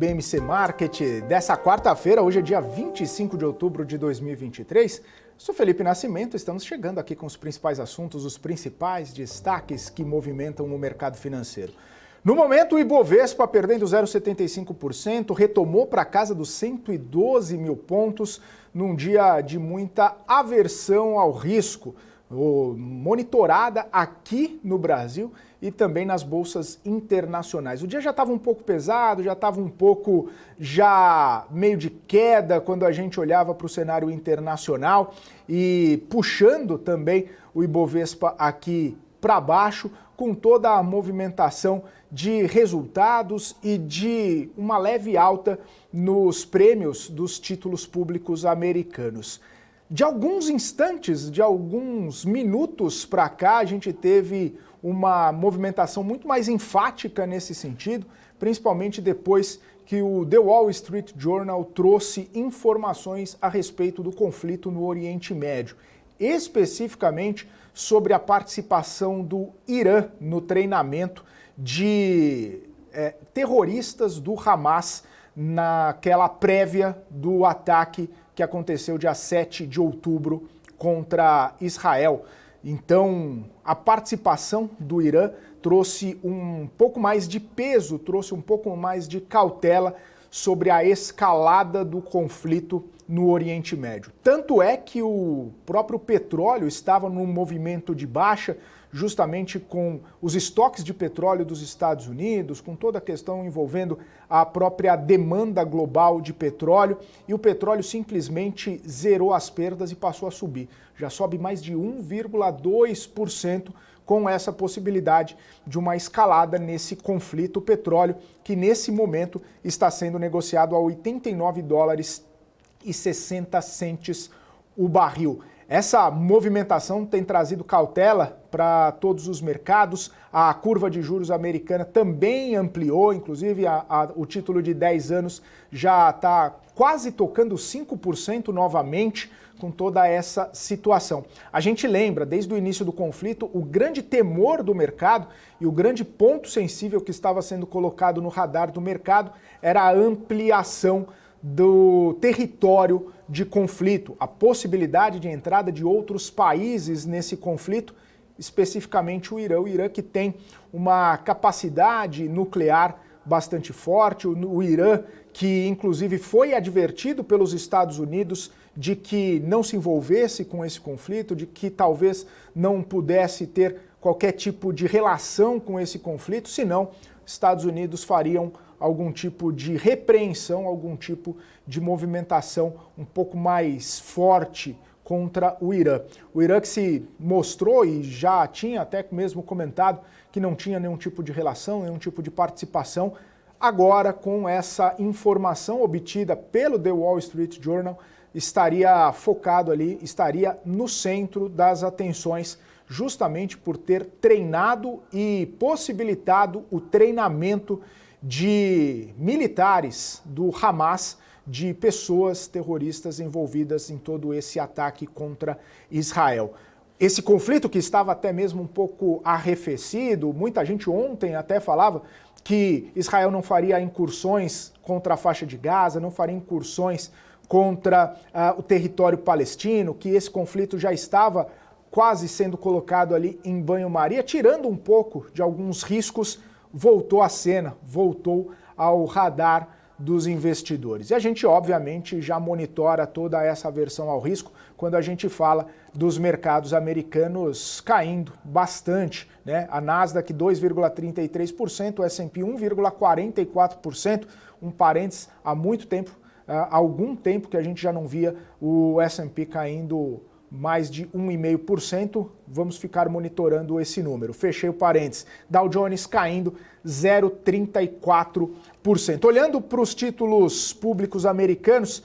BMC Market dessa quarta-feira, hoje é dia 25 de outubro de 2023. Sou Felipe Nascimento, estamos chegando aqui com os principais assuntos, os principais destaques que movimentam o mercado financeiro. No momento, o Ibovespa, perdendo 0,75%, retomou para casa dos 112 mil pontos, num dia de muita aversão ao risco, monitorada aqui no Brasil e também nas bolsas internacionais. O dia já estava um pouco pesado, já estava um pouco meio de queda quando a gente olhava para o cenário internacional e puxando também o Ibovespa aqui para baixo, com toda a movimentação de resultados e de uma leve alta nos prêmios dos títulos públicos americanos. De alguns instantes, de alguns minutos para cá, a gente teve uma movimentação muito mais enfática nesse sentido, principalmente depois que o The Wall Street Journal trouxe informações a respeito do conflito no Oriente Médio, especificamente sobre a participação do Irã no treinamento de terroristas do Hamas naquela prévia do ataque que aconteceu dia 7 de outubro contra Israel. Então, a participação do Irã trouxe um pouco mais de peso, trouxe um pouco mais de cautela sobre a escalada do conflito no Oriente Médio. Tanto é que o próprio petróleo estava num movimento de baixa, justamente com os estoques de petróleo dos Estados Unidos, com toda a questão envolvendo a própria demanda global de petróleo, e o petróleo simplesmente zerou as perdas e passou a subir. Já sobe mais de 1,2% com essa possibilidade de uma escalada nesse conflito. O petróleo, que nesse momento está sendo negociado a $89,60 o barril. Essa movimentação tem trazido cautela para todos os mercados. A curva de juros americana também ampliou, inclusive o título de 10 anos já está quase tocando 5% novamente com toda essa situação. A gente lembra, desde o início do conflito, o grande temor do mercado e o grande ponto sensível que estava sendo colocado no radar do mercado era a ampliação do território de conflito, a possibilidade de entrada de outros países nesse conflito, especificamente o Irã que tem uma capacidade nuclear bastante forte, o Irã que inclusive foi advertido pelos Estados Unidos de que não se envolvesse com esse conflito, de que talvez não pudesse ter qualquer tipo de relação com esse conflito, senão Estados Unidos fariam algum tipo de repreensão, algum tipo de movimentação um pouco mais forte contra o Irã. O Irã que se mostrou e já tinha até mesmo comentado que não tinha nenhum tipo de relação, nenhum tipo de participação. Agora, com essa informação obtida pelo The Wall Street Journal, estaria focado ali, estaria no centro das atenções, justamente por ter treinado e possibilitado o treinamento de militares do Hamas, de pessoas terroristas envolvidas em todo esse ataque contra Israel. Esse conflito que estava até mesmo um pouco arrefecido, muita gente ontem até falava que Israel não faria incursões contra a faixa de Gaza, não faria incursões contra o território palestino, que esse conflito já estava quase sendo colocado ali em banho-maria, tirando um pouco de alguns riscos, voltou à cena, voltou ao radar dos investidores. E a gente, obviamente, já monitora toda essa aversão ao risco quando a gente fala dos mercados americanos caindo bastante, né? A Nasdaq 2,33%, o S&P 1,44%, um parênteses, há muito tempo, há algum tempo que a gente já não via o S&P caindo mais de 1,5%, vamos ficar monitorando esse número. Fechei o parênteses. Dow Jones caindo 0,34%. Olhando para os títulos públicos americanos,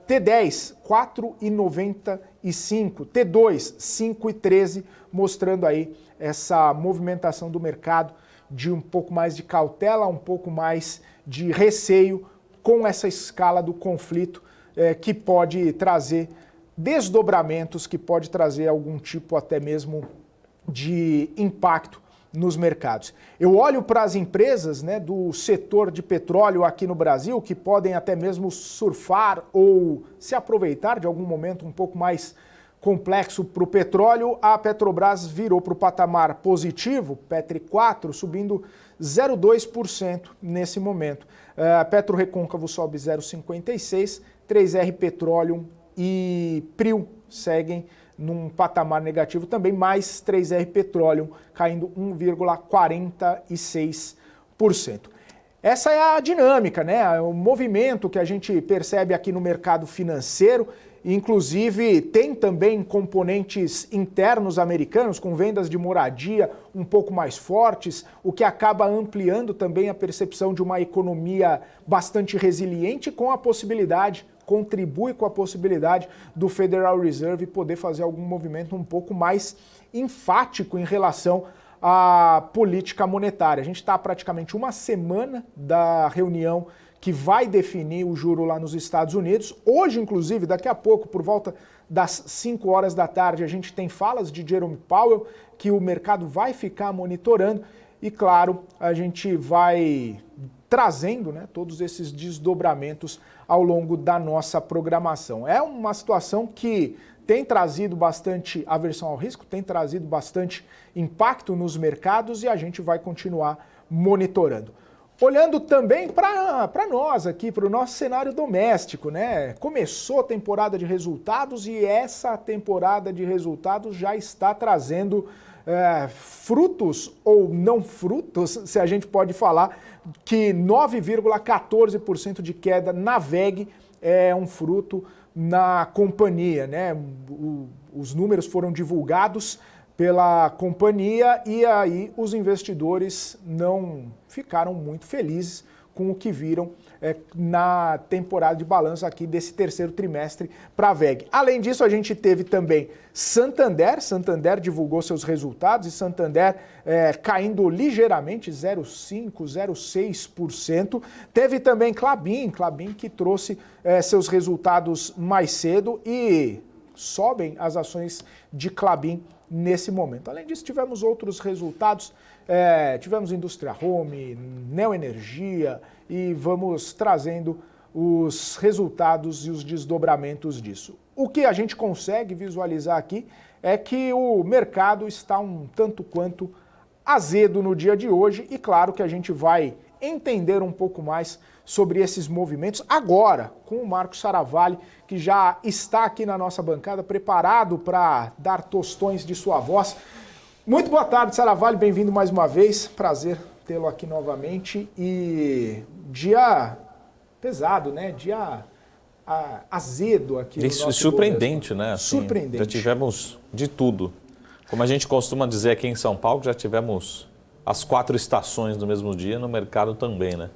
T10, 4,95%, T2, 5,13%, mostrando aí essa movimentação do mercado de um pouco mais de cautela, um pouco mais de receio com essa escala do conflito que pode trazer desdobramentos, que pode trazer algum tipo até mesmo de impacto nos mercados. Eu olho para as empresas, né, do setor de petróleo aqui no Brasil, que podem até mesmo surfar ou se aproveitar de algum momento um pouco mais complexo para o petróleo. A Petrobras virou para o patamar positivo, Petri 4, subindo 0,2% nesse momento. PetroRecôncavo sobe 0,56%, 3R Petroleum e Prio seguem num patamar negativo também, mais 3R Petroleum caindo 1,46%. Essa é a dinâmica, né? O movimento que a gente percebe aqui no mercado financeiro. Inclusive, tem também componentes internos americanos, com vendas de moradia um pouco mais fortes, o que acaba ampliando também a percepção de uma economia bastante resiliente, com a possibilidade, contribui com a possibilidade do Federal Reserve poder fazer algum movimento um pouco mais enfático em relação à política monetária. A gente está praticamente uma semana da reunião que vai definir o juro lá nos Estados Unidos. Hoje, inclusive, daqui a pouco, por volta das 5 horas da tarde, a gente tem falas de Jerome Powell, que o mercado vai ficar monitorando e, claro, a gente vai trazendo, né, todos esses desdobramentos ao longo da nossa programação. É uma situação que tem trazido bastante aversão ao risco, tem trazido bastante impacto nos mercados e a gente vai continuar monitorando. Olhando também para nós aqui, para o nosso cenário doméstico, né? Começou a temporada de resultados e essa temporada de resultados já está trazendo frutos ou não frutos, se a gente pode falar, que 9,14% de queda na VEG é um fruto na companhia, né? Os números foram divulgados pela companhia e aí os investidores não ficaram muito felizes com o que viram na temporada de balanço aqui desse terceiro trimestre para a VEG. Além disso, a gente teve também Santander divulgou seus resultados e Santander caindo ligeiramente, 0,5%, 0,6%. Teve também Klabin que trouxe seus resultados mais cedo e sobem as ações de Klabin nesse momento. Além disso, tivemos outros resultados, tivemos Indústria Home, Neoenergia e vamos trazendo os resultados e os desdobramentos disso. O que a gente consegue visualizar aqui é que o mercado está um tanto quanto azedo no dia de hoje e claro que a gente vai entender um pouco mais sobre esses movimentos agora com o Marcos Saravalli, que já está aqui na nossa bancada, preparado para dar tostões de sua voz. Muito boa tarde, Saravalli, bem-vindo mais uma vez, prazer tê-lo aqui novamente. E dia pesado, né? Dia azedo aqui no nosso surpreendente, né? Assim, surpreendente. Já tivemos de tudo. Como a gente costuma dizer aqui em São Paulo, já tivemos as 4 estações no mesmo dia, no mercado também, né?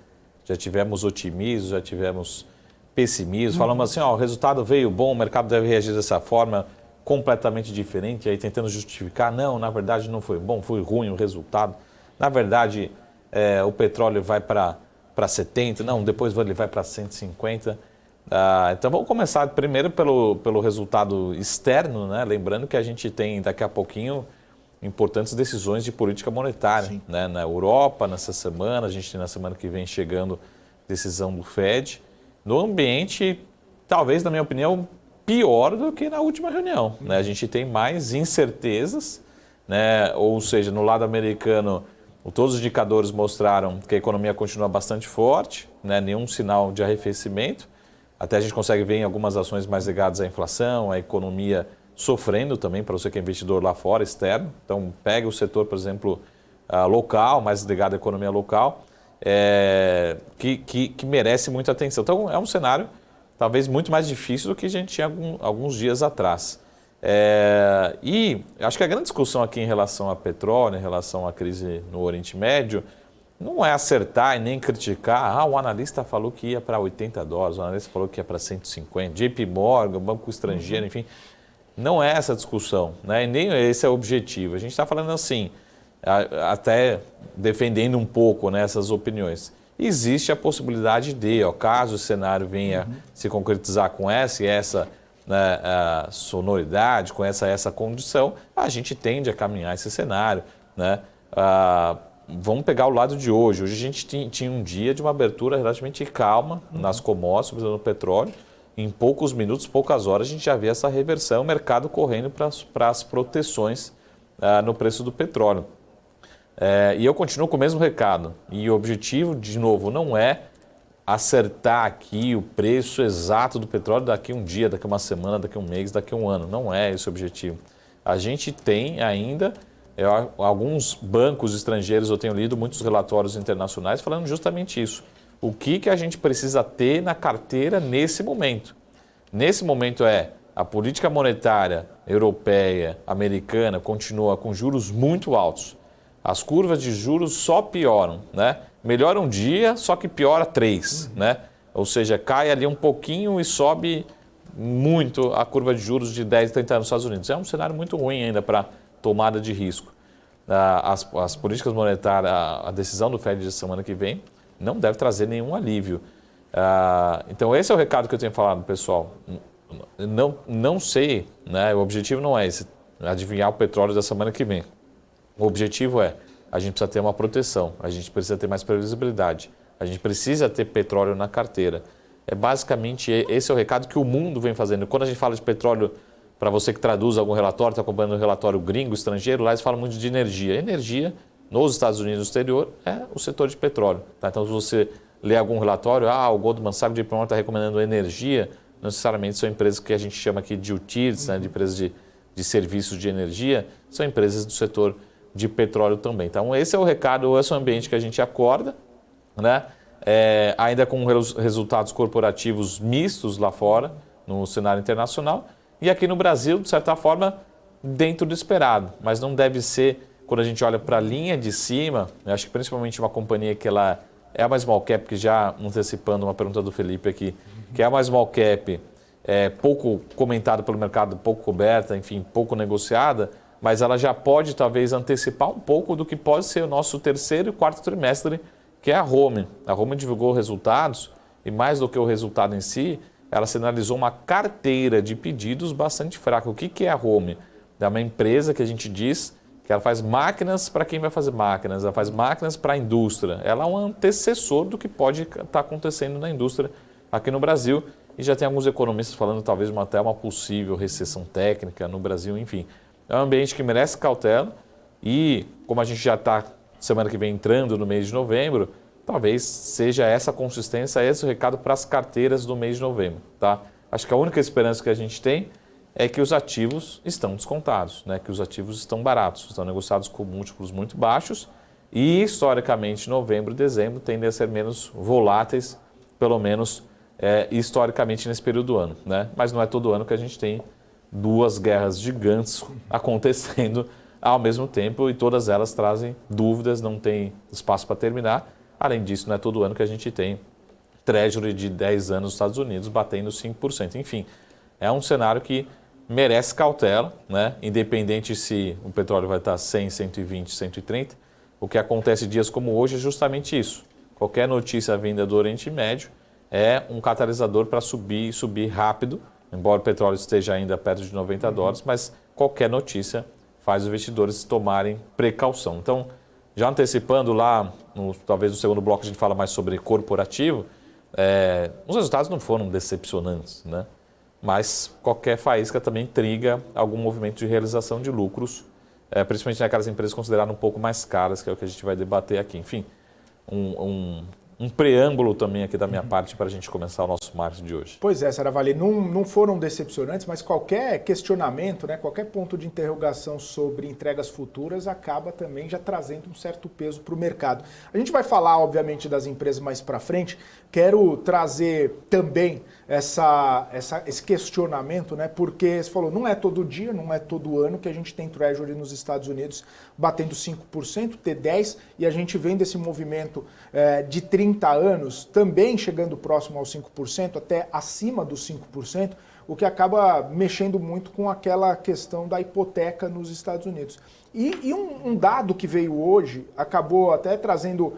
Já tivemos otimismo, já tivemos pessimismo, falamos assim, ó, o resultado veio bom, o mercado deve reagir dessa forma, completamente diferente, aí tentando justificar, não, na verdade não foi bom, foi ruim o resultado, na verdade o petróleo vai para 70, não, depois ele vai para 150, então vamos começar primeiro pelo resultado externo, né? Lembrando que a gente tem daqui a pouquinho importantes decisões de política monetária, né? Na Europa, nessa semana, a gente tem na semana que vem chegando decisão do Fed, no ambiente, talvez, na minha opinião, pior do que na última reunião, né? A gente tem mais incertezas, né? Ou seja, no lado americano, todos os indicadores mostraram que a economia continua bastante forte, né? Nenhum sinal de arrefecimento, até a gente consegue ver em algumas ações mais ligadas à inflação, à economia sofrendo também, para você que é investidor lá fora, externo. Então, pega o setor, por exemplo, local, mais ligado à economia local, que merece muita atenção. Então, é um cenário talvez muito mais difícil do que a gente tinha alguns dias atrás. E acho que a grande discussão aqui em relação a petróleo, em relação à crise no Oriente Médio, não é acertar e nem criticar. O analista falou que ia para $80, o analista falou que ia para 150, JP Morgan, banco estrangeiro, enfim. Não é essa a discussão, né? E nem esse é o objetivo. A gente está falando assim, até defendendo um pouco, né, essas opiniões. Existe a possibilidade de, caso o cenário venha se concretizar com essa e essa, né, sonoridade, com essa condição, a gente tende a caminhar esse cenário, né? Vamos pegar o lado de hoje. Hoje a gente tinha um dia de uma abertura relativamente calma nas commodities, sobretudo no petróleo. Em poucos minutos, poucas horas, a gente já vê essa reversão, o mercado correndo para as proteções no preço do petróleo. E eu continuo com o mesmo recado. E o objetivo, de novo, não é acertar aqui o preço exato do petróleo daqui um dia, daqui uma semana, daqui um mês, daqui um ano. Não é esse o objetivo. A gente tem ainda alguns bancos estrangeiros, eu tenho lido muitos relatórios internacionais falando justamente isso. O que a gente precisa ter na carteira nesse momento? Nesse momento a política monetária europeia, americana, continua com juros muito altos. As curvas de juros só pioram, né? Melhora um dia, só que piora 3, né? Ou seja, cai ali um pouquinho e sobe muito a curva de juros de 10, 30 anos nos Estados Unidos. É um cenário muito ruim ainda para tomada de risco. As políticas monetárias, a decisão do Fed de semana que vem, não deve trazer nenhum alívio. Então esse é o recado que eu tenho falado, pessoal. Não sei, né? O objetivo não é esse, adivinhar o petróleo da semana que vem. O objetivo a gente precisa ter uma proteção, a gente precisa ter mais previsibilidade, a gente precisa ter petróleo na carteira. Basicamente esse é o recado que o mundo vem fazendo. Quando a gente fala de petróleo, para você que traduz algum relatório, está acompanhando um relatório gringo, estrangeiro, lá eles falam muito de energia. Energia, nos Estados Unidos e no exterior, é o setor de petróleo. Tá? Então, se você lê algum relatório, o Goldman Sachs de está recomendando energia, não necessariamente são empresas que a gente chama aqui de utilities, né, de empresas de serviços de energia, são empresas do setor de petróleo também. Então, esse é o recado, esse é o ambiente que a gente acorda, né? Ainda com resultados corporativos mistos lá fora, no cenário internacional, e aqui no Brasil, de certa forma, dentro do esperado, mas não deve ser. Quando a gente olha para a linha de cima, eu acho que principalmente uma companhia que ela é uma small cap, que já antecipando uma pergunta do Felipe aqui, que é uma small cap pouco comentada pelo mercado, pouco coberta, enfim, pouco negociada, mas ela já pode talvez antecipar um pouco do que pode ser o nosso terceiro e quarto trimestre, que é a Home. A Home divulgou resultados e mais do que o resultado em si, ela sinalizou uma carteira de pedidos bastante fraca. O que é a Home? É uma empresa que a gente diz que ela faz máquinas para quem vai fazer máquinas, ela faz máquinas para a indústria. Ela é um antecessor do que pode estar acontecendo na indústria aqui no Brasil. E já tem alguns economistas falando talvez até uma possível recessão técnica no Brasil, enfim. É um ambiente que merece cautela e, como a gente já está semana que vem entrando no mês de novembro, talvez seja essa consistência, esse o recado para as carteiras do mês de novembro. Tá? Acho que a única esperança que a gente tem é que os ativos estão descontados, né? Que os ativos estão baratos, estão negociados com múltiplos muito baixos e, historicamente, novembro e dezembro tendem a ser menos voláteis, pelo menos historicamente nesse período do ano. Né? Mas não é todo ano que a gente tem duas guerras gigantes acontecendo ao mesmo tempo e todas elas trazem dúvidas, não tem espaço para terminar. Além disso, não é todo ano que a gente tem Treasury de 10 anos nos Estados Unidos batendo 5%. Enfim, é um cenário que merece cautela, né? Independente se o petróleo vai estar 100, 120, 130. O que acontece dias como hoje é justamente isso. Qualquer notícia vinda do Oriente Médio é um catalisador para subir e subir rápido, embora o petróleo esteja ainda perto de $90, mas qualquer notícia faz os investidores tomarem precaução. Então, já antecipando lá, talvez no segundo bloco a gente fala mais sobre corporativo, os resultados não foram decepcionantes, né? Mas qualquer faísca também triga algum movimento de realização de lucros, principalmente naquelas empresas consideradas um pouco mais caras, que é o que a gente vai debater aqui. Enfim, um preâmbulo também aqui da minha parte para a gente começar o nosso marketing de hoje. Pois é, Saravali, não foram decepcionantes, mas qualquer questionamento, né, qualquer ponto de interrogação sobre entregas futuras acaba também já trazendo um certo peso para o mercado. A gente vai falar, obviamente, das empresas mais para frente. Quero trazer também esse questionamento, né? Porque você falou, não é todo dia, não é todo ano que a gente tem Treasury nos Estados Unidos batendo 5%, T10, e a gente vem desse movimento de 30 anos também chegando próximo aos 5%, até acima dos 5%, o que acaba mexendo muito com aquela questão da hipoteca nos Estados Unidos. E um dado que veio hoje acabou até trazendo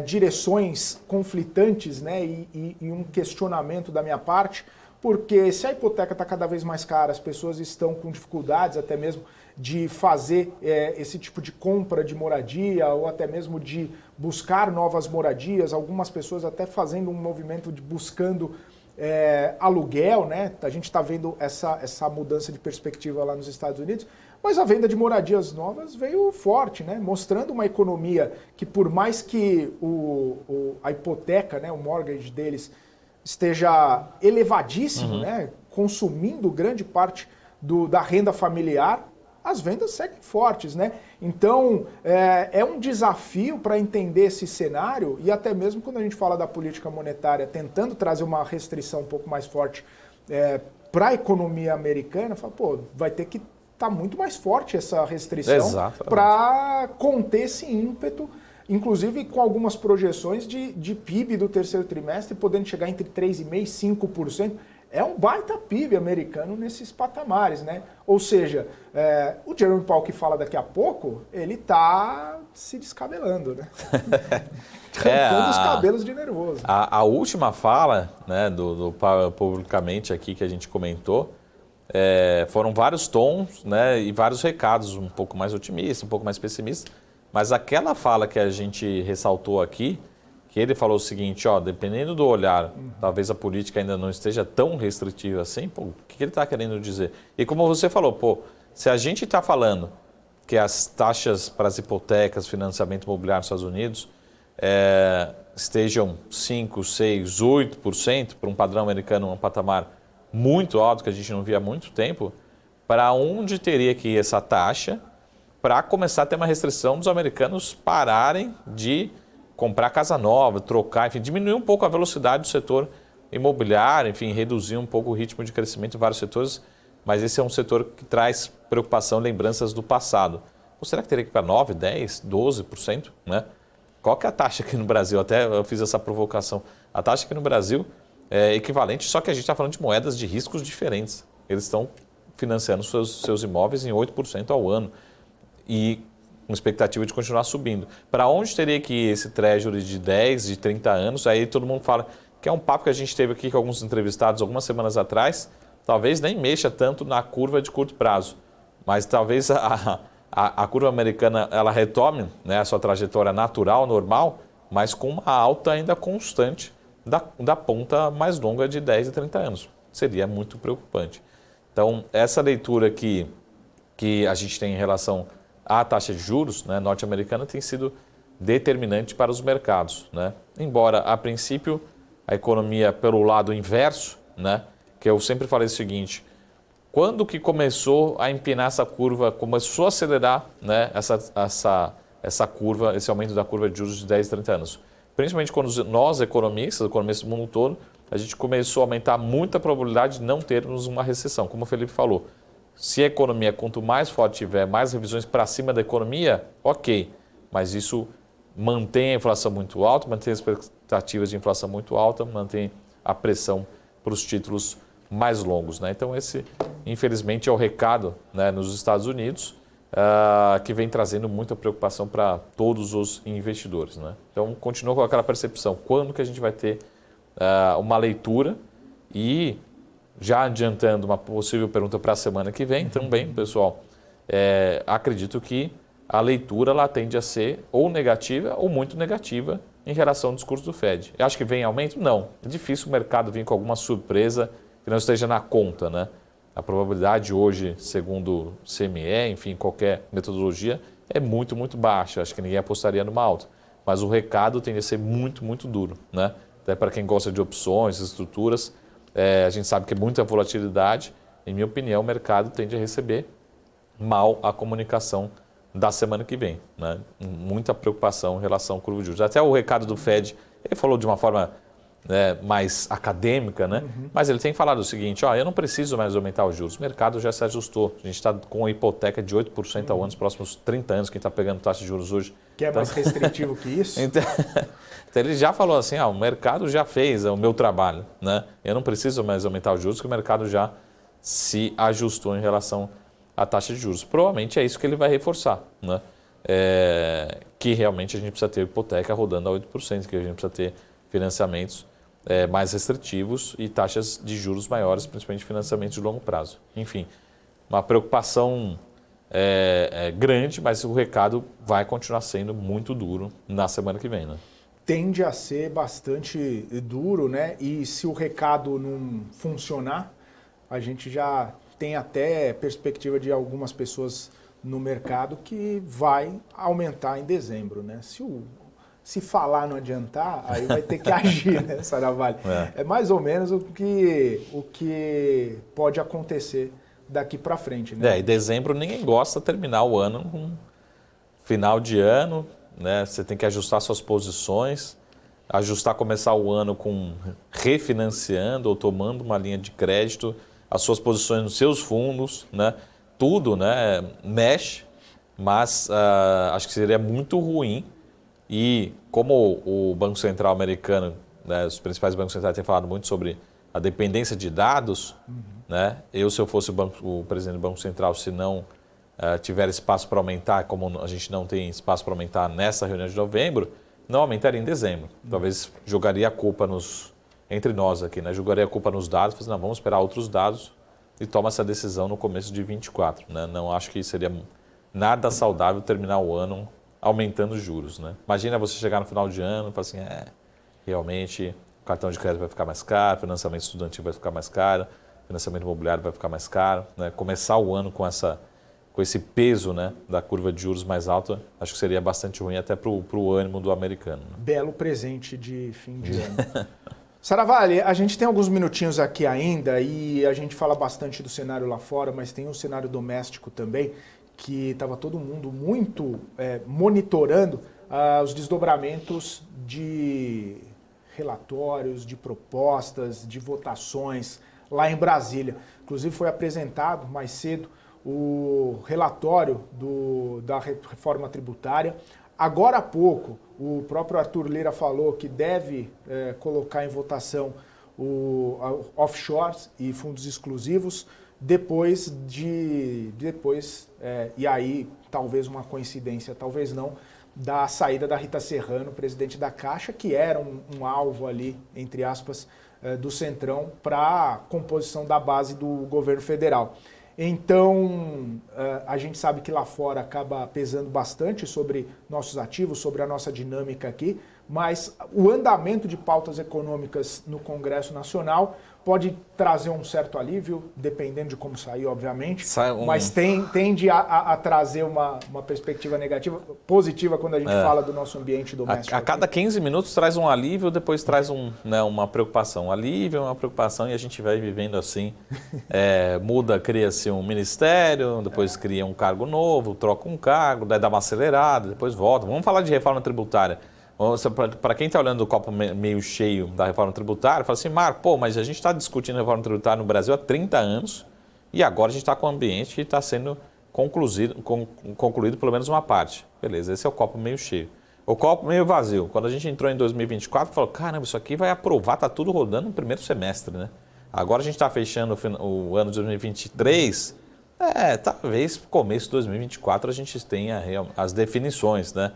direções conflitantes, né, e um questionamento da minha parte, porque se a hipoteca está cada vez mais cara, as pessoas estão com dificuldades até mesmo de fazer esse tipo de compra de moradia ou até mesmo de buscar novas moradias, algumas pessoas até fazendo um movimento de buscando aluguel, né? A gente está vendo essa mudança de perspectiva lá nos Estados Unidos, mas a venda de moradias novas veio forte, né? Mostrando uma economia que, por mais que a hipoteca, né, o mortgage deles, esteja elevadíssimo, né? Consumindo grande parte da renda familiar, as vendas seguem fortes, né? Então, é um desafio para entender esse cenário e até mesmo quando a gente fala da política monetária, tentando trazer uma restrição um pouco mais forte para a economia americana, fala, pô, vai ter que estar muito mais forte essa restrição para conter esse ímpeto, inclusive com algumas projeções de PIB do terceiro trimestre podendo chegar entre 3,5% e 5%. É um baita PIB americano nesses patamares, né? Ou seja, o Jerome Powell que fala daqui a pouco, ele está se descabelando, né? Arrancando os cabelos de nervoso. A última fala, né, do Powell publicamente aqui que a gente comentou, foram vários tons, né, e vários recados, um pouco mais otimistas, um pouco mais pessimistas, mas aquela fala que a gente ressaltou aqui, que ele falou o seguinte, ó, dependendo do olhar, talvez a política ainda não esteja tão restritiva assim, pô, o que ele está querendo dizer? E como você falou, pô, se a gente está falando que as taxas para as hipotecas, financiamento imobiliário nos Estados Unidos estejam 5%, 6%, 8%, para um padrão americano, um patamar muito alto, que a gente não via há muito tempo, para onde teria que ir essa taxa para começar a ter uma restrição dos americanos pararem de comprar casa nova, trocar, enfim, diminuir um pouco a velocidade do setor imobiliário, enfim, reduzir um pouco o ritmo de crescimento em vários setores, mas esse é um setor que traz preocupação, lembranças do passado. Ou será que teria que ir para 9%, 10%, 12%? Né? Qual que é a taxa aqui no Brasil? Até eu fiz essa provocação. A taxa aqui no Brasil é equivalente, só que a gente está falando de moedas de riscos diferentes. Eles estão financiando seus imóveis em 8% ao ano. E com expectativa de continuar subindo. Para onde teria que ir esse treasury de 10, de 30 anos? Aí todo mundo fala que é um papo que a gente teve aqui com alguns entrevistados algumas semanas atrás, talvez nem mexa tanto na curva de curto prazo, mas talvez a curva americana ela retome, né, a sua trajetória natural, normal, mas com uma alta ainda constante da ponta mais longa de 10 e 30 anos. Seria muito preocupante. Então, essa leitura que a gente tem em relação a taxa de juros, né, norte-americana tem sido determinante para os mercados, né? Embora, a princípio, a economia pelo lado inverso, né, que eu sempre falei o seguinte, quando que começou a empinar essa curva, começou a acelerar, né, essa curva, esse aumento da curva de juros de 10 e 30 anos? Principalmente quando nós, economistas do mundo todo, a gente começou a aumentar muito a probabilidade de não termos uma recessão, como o Felipe falou. Se a economia, quanto mais forte tiver, mais revisões para cima da economia, ok. Mas isso mantém a inflação muito alta, mantém as expectativas de inflação muito alta, mantém a pressão para os títulos mais longos, né? Então esse, infelizmente, é o recado, né, nos Estados Unidos, que vem trazendo muita preocupação para todos os investidores, né? Então continua com aquela percepção. Quando que a gente vai ter uma leitura e... Já adiantando uma possível pergunta para a semana que vem, também, pessoal, acredito que a leitura ela tende a ser ou negativa ou muito negativa em relação ao discurso do Fed. Eu acho que vem aumento? Não. É difícil o mercado vir com alguma surpresa que não esteja na conta, né? A probabilidade hoje, segundo o CME, enfim, qualquer metodologia, é muito, muito baixa. Acho que ninguém apostaria numa alta. Mas o recado tende a ser muito, muito duro, né? Até para quem gosta de opções, estruturas, a gente sabe que é muita volatilidade. Em minha opinião, o mercado tende a receber mal a comunicação da semana que vem, né? Muita preocupação em relação ao curva de juros. Até o recado do Fed, ele falou de uma forma mais acadêmica, né? Mas ele tem falado o seguinte, eu não preciso mais aumentar os juros, o mercado já se ajustou. A gente está com uma hipoteca de 8% ao ano nos próximos 30 anos, quem está pegando taxa de juros hoje. Que é mais restritivo que isso? Então ele já falou assim, o mercado já fez o meu trabalho, né? Eu não preciso mais aumentar os juros, que o mercado já se ajustou em relação à taxa de juros. Provavelmente é isso que ele vai reforçar, né? Que realmente a gente precisa ter hipoteca rodando a 8%, que a gente precisa ter financiamentos mais restritivos e taxas de juros maiores, principalmente financiamentos de longo prazo. Enfim, uma preocupação grande, mas o recado vai continuar sendo muito duro na semana que vem, né? Tende a ser bastante duro, né? E se o recado não funcionar, a gente já tem até perspectiva de algumas pessoas no mercado que vai aumentar em dezembro, né? Se falar não adiantar, aí vai ter que agir, né, Saravalli? É mais ou menos o que pode acontecer daqui para frente, né? E dezembro ninguém gosta de terminar o ano com final de ano, né? Você tem que ajustar suas posições, começar o ano com refinanciando ou tomando uma linha de crédito, as suas posições nos seus fundos, né? Tudo, né, mexe, mas acho que seria muito ruim. E como o Banco Central americano, né, os principais bancos centrais têm falado muito sobre a dependência de dados, né? Se eu fosse o presidente do Banco Central, se não tiver espaço para aumentar, como a gente não tem espaço para aumentar nessa reunião de novembro, não aumentaria em dezembro. Talvez jogaria a culpa entre nós aqui, né? Jogaria a culpa nos dados, falando, não, vamos esperar outros dados e toma essa decisão no começo de 24. Né? Não acho que seria nada saudável terminar o ano aumentando os juros. Né? Imagina você chegar no final de ano e falar assim, realmente o cartão de crédito vai ficar mais caro, financiamento estudantil vai ficar mais caro, financiamento imobiliário vai ficar mais caro. Né? Começar o ano com esse peso, né, da curva de juros mais alta, acho que seria bastante ruim até para o ânimo do americano. Né? Belo presente de fim de ano. Saravalli, a gente tem alguns minutinhos aqui ainda e a gente fala bastante do cenário lá fora, mas tem um cenário doméstico também que estava todo mundo muito monitorando os desdobramentos de relatórios, de propostas, de votações lá em Brasília. Inclusive foi apresentado mais cedo o relatório da reforma tributária. Agora há pouco, o próprio Arthur Lira falou que deve colocar em votação offshores e fundos exclusivos e aí talvez uma coincidência, talvez não, da saída da Rita Serrano, presidente da Caixa, que era um alvo ali, entre aspas, do Centrão para a composição da base do governo federal. Então, a gente sabe que lá fora acaba pesando bastante sobre nossos ativos, sobre a nossa dinâmica aqui, mas o andamento de pautas econômicas no Congresso Nacional pode trazer um certo alívio, dependendo de como sair, obviamente, mas tende a trazer uma perspectiva negativa, positiva quando a gente fala do nosso ambiente doméstico. A cada 15 minutos traz um alívio, depois traz uma preocupação. Um alívio, uma preocupação e a gente vai vivendo assim, cria-se um ministério, depois cria um cargo novo, troca um cargo, daí dá uma acelerada, depois volta. Vamos falar de reforma tributária. Para quem está olhando o copo meio cheio da reforma tributária, fala assim, Marco, mas a gente está discutindo reforma tributária no Brasil há 30 anos e agora a gente está com um ambiente que está sendo concluído pelo menos uma parte. Beleza, esse é o copo meio cheio. O copo meio vazio. Quando a gente entrou em 2024, falou, caramba, isso aqui vai aprovar, está tudo rodando no primeiro semestre, né? Agora a gente está fechando o ano de 2023, talvez no começo de 2024 a gente tenha as definições, né?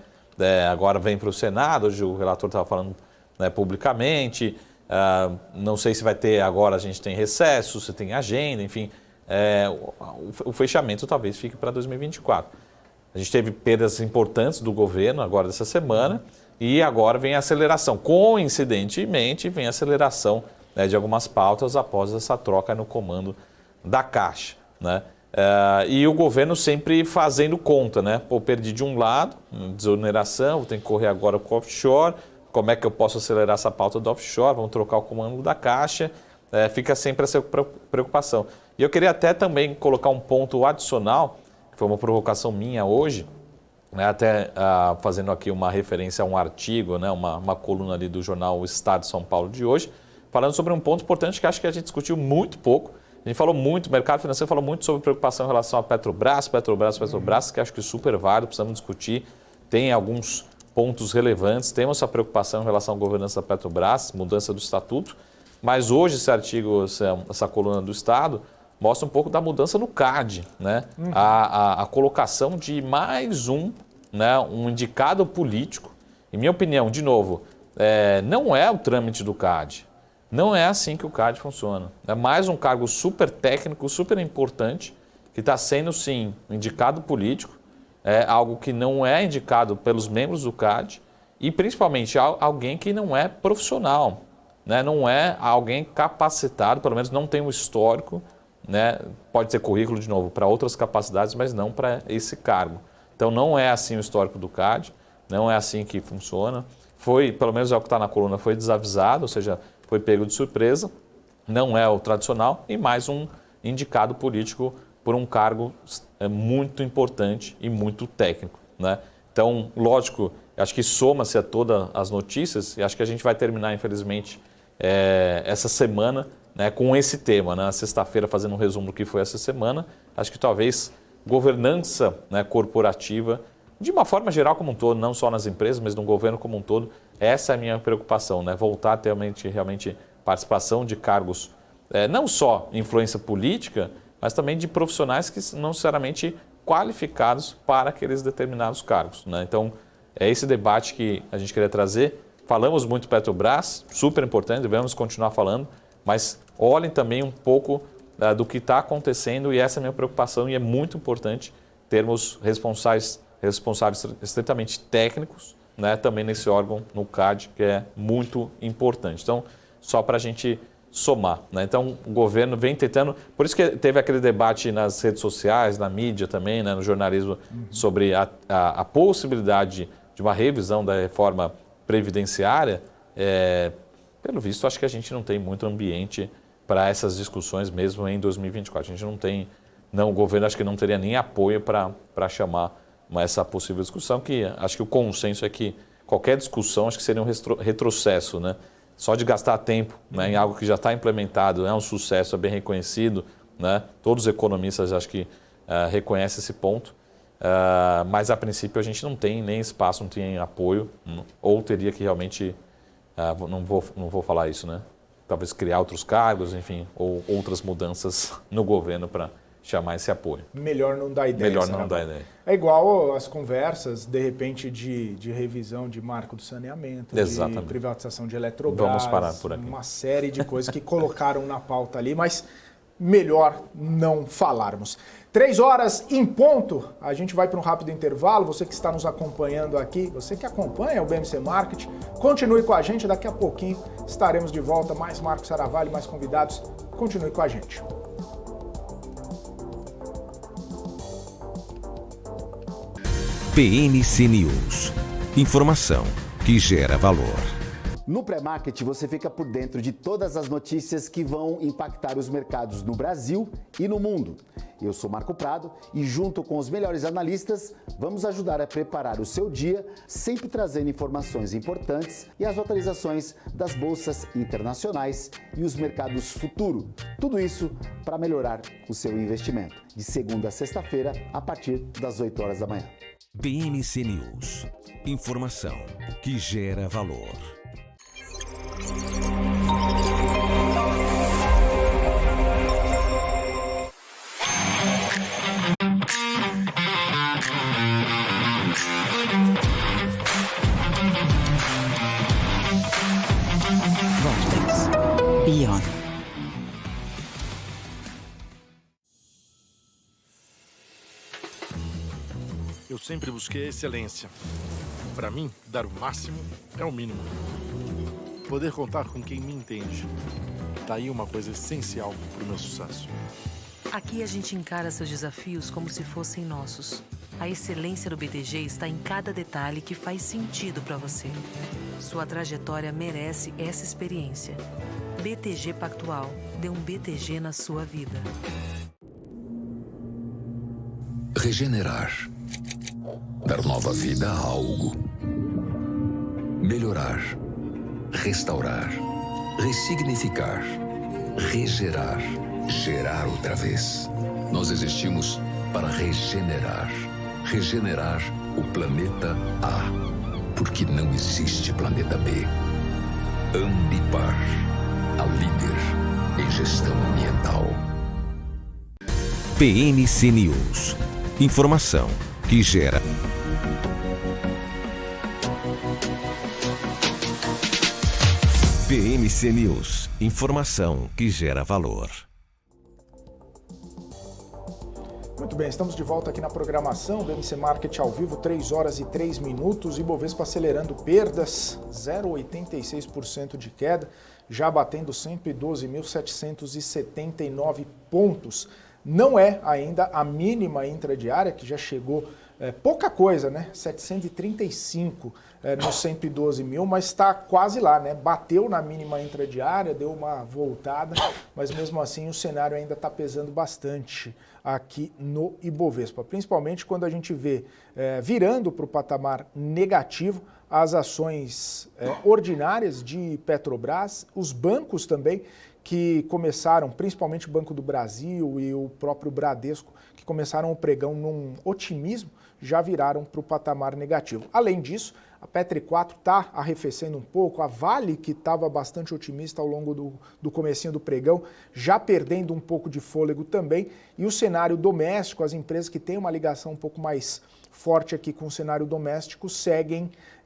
Agora vem para o Senado, hoje o relator estava falando publicamente, não sei se vai ter, agora a gente tem recesso, se tem agenda, enfim, o fechamento talvez fique para 2024. A gente teve perdas importantes do governo agora dessa semana e agora vem a aceleração. Coincidentemente, vem a aceleração de algumas pautas após essa troca no comando da Caixa, né? E o governo sempre fazendo conta, né? Perdi de um lado, desoneração, tenho que correr agora com o offshore, como é que eu posso acelerar essa pauta do offshore, vamos trocar o comando da Caixa, fica sempre essa preocupação. E eu queria até também colocar um ponto adicional, que foi uma provocação minha hoje, né? Até fazendo aqui uma referência a um artigo, né? uma coluna ali do jornal O Estado de São Paulo de hoje, falando sobre um ponto importante que acho que a gente discutiu muito pouco. A gente falou muito, o mercado financeiro falou muito sobre preocupação em relação a Petrobras, que acho que é super válido, precisamos discutir. Tem alguns pontos relevantes, temos essa preocupação em relação à governança da Petrobras, mudança do estatuto, mas hoje esse artigo, essa coluna do Estado, mostra um pouco da mudança no CAD, né? A colocação de mais um indicado político. Em minha opinião, de novo, não é o trâmite do CAD. Não é assim que o CAD funciona. É mais um cargo super técnico, super importante, que está sendo, sim, indicado político, algo que não é indicado pelos membros do CAD e, principalmente, alguém que não é profissional, né? Não é alguém capacitado, pelo menos não tem um histórico, né? Pode ter currículo, de novo, para outras capacidades, mas não para esse cargo. Então, não é assim o histórico do CAD, não é assim que funciona. Foi, pelo menos é o que está na coluna, foi desavisado, ou seja, foi pego de surpresa, não é o tradicional e mais um indicado político por um cargo muito importante e muito técnico, né? Então, lógico, acho que soma-se a todas as notícias e acho que a gente vai terminar, infelizmente, essa semana, né, com esse tema, né? Na sexta-feira, fazendo um resumo do que foi essa semana, acho que talvez governança, né, corporativa, de uma forma geral como um todo, não só nas empresas, mas no governo como um todo, essa é a minha preocupação, né? Voltar a ter realmente participação de cargos, não só influência política, mas também de profissionais que não necessariamente qualificados para aqueles determinados cargos, né? Então, é esse debate que a gente queria trazer. Falamos muito Petrobras, super importante, devemos continuar falando, mas olhem também um pouco do que está acontecendo e essa é a minha preocupação e é muito importante termos responsáveis estritamente técnicos, né, também nesse órgão, no CAD, que é muito importante. Então, só para a gente somar, né? Então, o governo vem tentando... Por isso que teve aquele debate nas redes sociais, na mídia também, né, no jornalismo, sobre a possibilidade de uma revisão da reforma previdenciária. Pelo visto, acho que a gente não tem muito ambiente para essas discussões mesmo em 2024. A gente não tem... o governo acho que não teria nem apoio para chamar essa possível discussão, que acho que o consenso é que qualquer discussão acho que seria um retrocesso, né? Só de gastar tempo, né, em algo que já está implementado, é um sucesso, é bem reconhecido, né? Todos os economistas acho que reconhecem esse ponto, mas a princípio a gente não tem nem espaço, não tem apoio, ou teria que realmente, não vou falar isso, né? Talvez criar outros cargos, enfim, ou outras mudanças no governo para chamar esse apoio. Melhor não dar ideia. Melhor não dar ideia. É igual as conversas, de repente, de revisão de marco do saneamento, exatamente, de privatização de Eletrobras. Vamos parar por aqui. Uma série de coisas que colocaram na pauta ali, mas melhor não falarmos. 3 horas em ponto, a gente vai para um rápido intervalo. Você que está nos acompanhando aqui, você que acompanha o BMC Marketing, continue com a gente, daqui a pouquinho estaremos de volta, mais Marcos Saravalho, mais convidados, continue com a gente. BMC News. Informação que gera valor. No pré-market você fica por dentro de todas as notícias que vão impactar os mercados no Brasil e no mundo. Eu sou Marco Prado e junto com os melhores analistas vamos ajudar a preparar o seu dia, sempre trazendo informações importantes e as atualizações das bolsas internacionais e os mercados futuro. Tudo isso para melhorar o seu investimento. De segunda a sexta-feira, a partir das 8 horas da manhã. BMC News. Informação que gera valor. Vortex Beyond. Eu sempre busquei a excelência. Para mim, dar o máximo é o mínimo. Poder contar com quem me entende. Tá aí uma coisa essencial para o meu sucesso. Aqui a gente encara seus desafios como se fossem nossos. A excelência do BTG está em cada detalhe que faz sentido para você. Sua trajetória merece essa experiência. BTG Pactual. Dê um BTG na sua vida. Regenerar. Dar nova vida a algo. Melhorar. Restaurar. Ressignificar. Regerar. Gerar outra vez. Nós existimos para regenerar. Regenerar o planeta A. Porque não existe planeta B. Ambipar. A líder em gestão ambiental. BMC News. Informação que gera. BMC News. Informação que gera valor. Muito bem, estamos de volta aqui na programação do BMC Market ao vivo, 3 horas e 3 minutos, Ibovespa acelerando perdas, 0,86% de queda, já batendo 112.779 pontos. Não é ainda a mínima intradiária, que já chegou pouca coisa, né? 735 nos 112 mil, mas está quase lá, né? Bateu na mínima intradiária, deu uma voltada, mas mesmo assim o cenário ainda está pesando bastante aqui no Ibovespa, principalmente quando a gente vê virando para o patamar negativo as ações ordinárias de Petrobras, os bancos também, que começaram, principalmente o Banco do Brasil e o próprio Bradesco, que começaram o pregão num otimismo, já viraram para o patamar negativo. Além disso, a Petri 4 está arrefecendo um pouco, a Vale, que estava bastante otimista ao longo do comecinho do pregão, já perdendo um pouco de fôlego também, e o cenário doméstico, as empresas que têm uma ligação um pouco mais forte aqui com o cenário doméstico,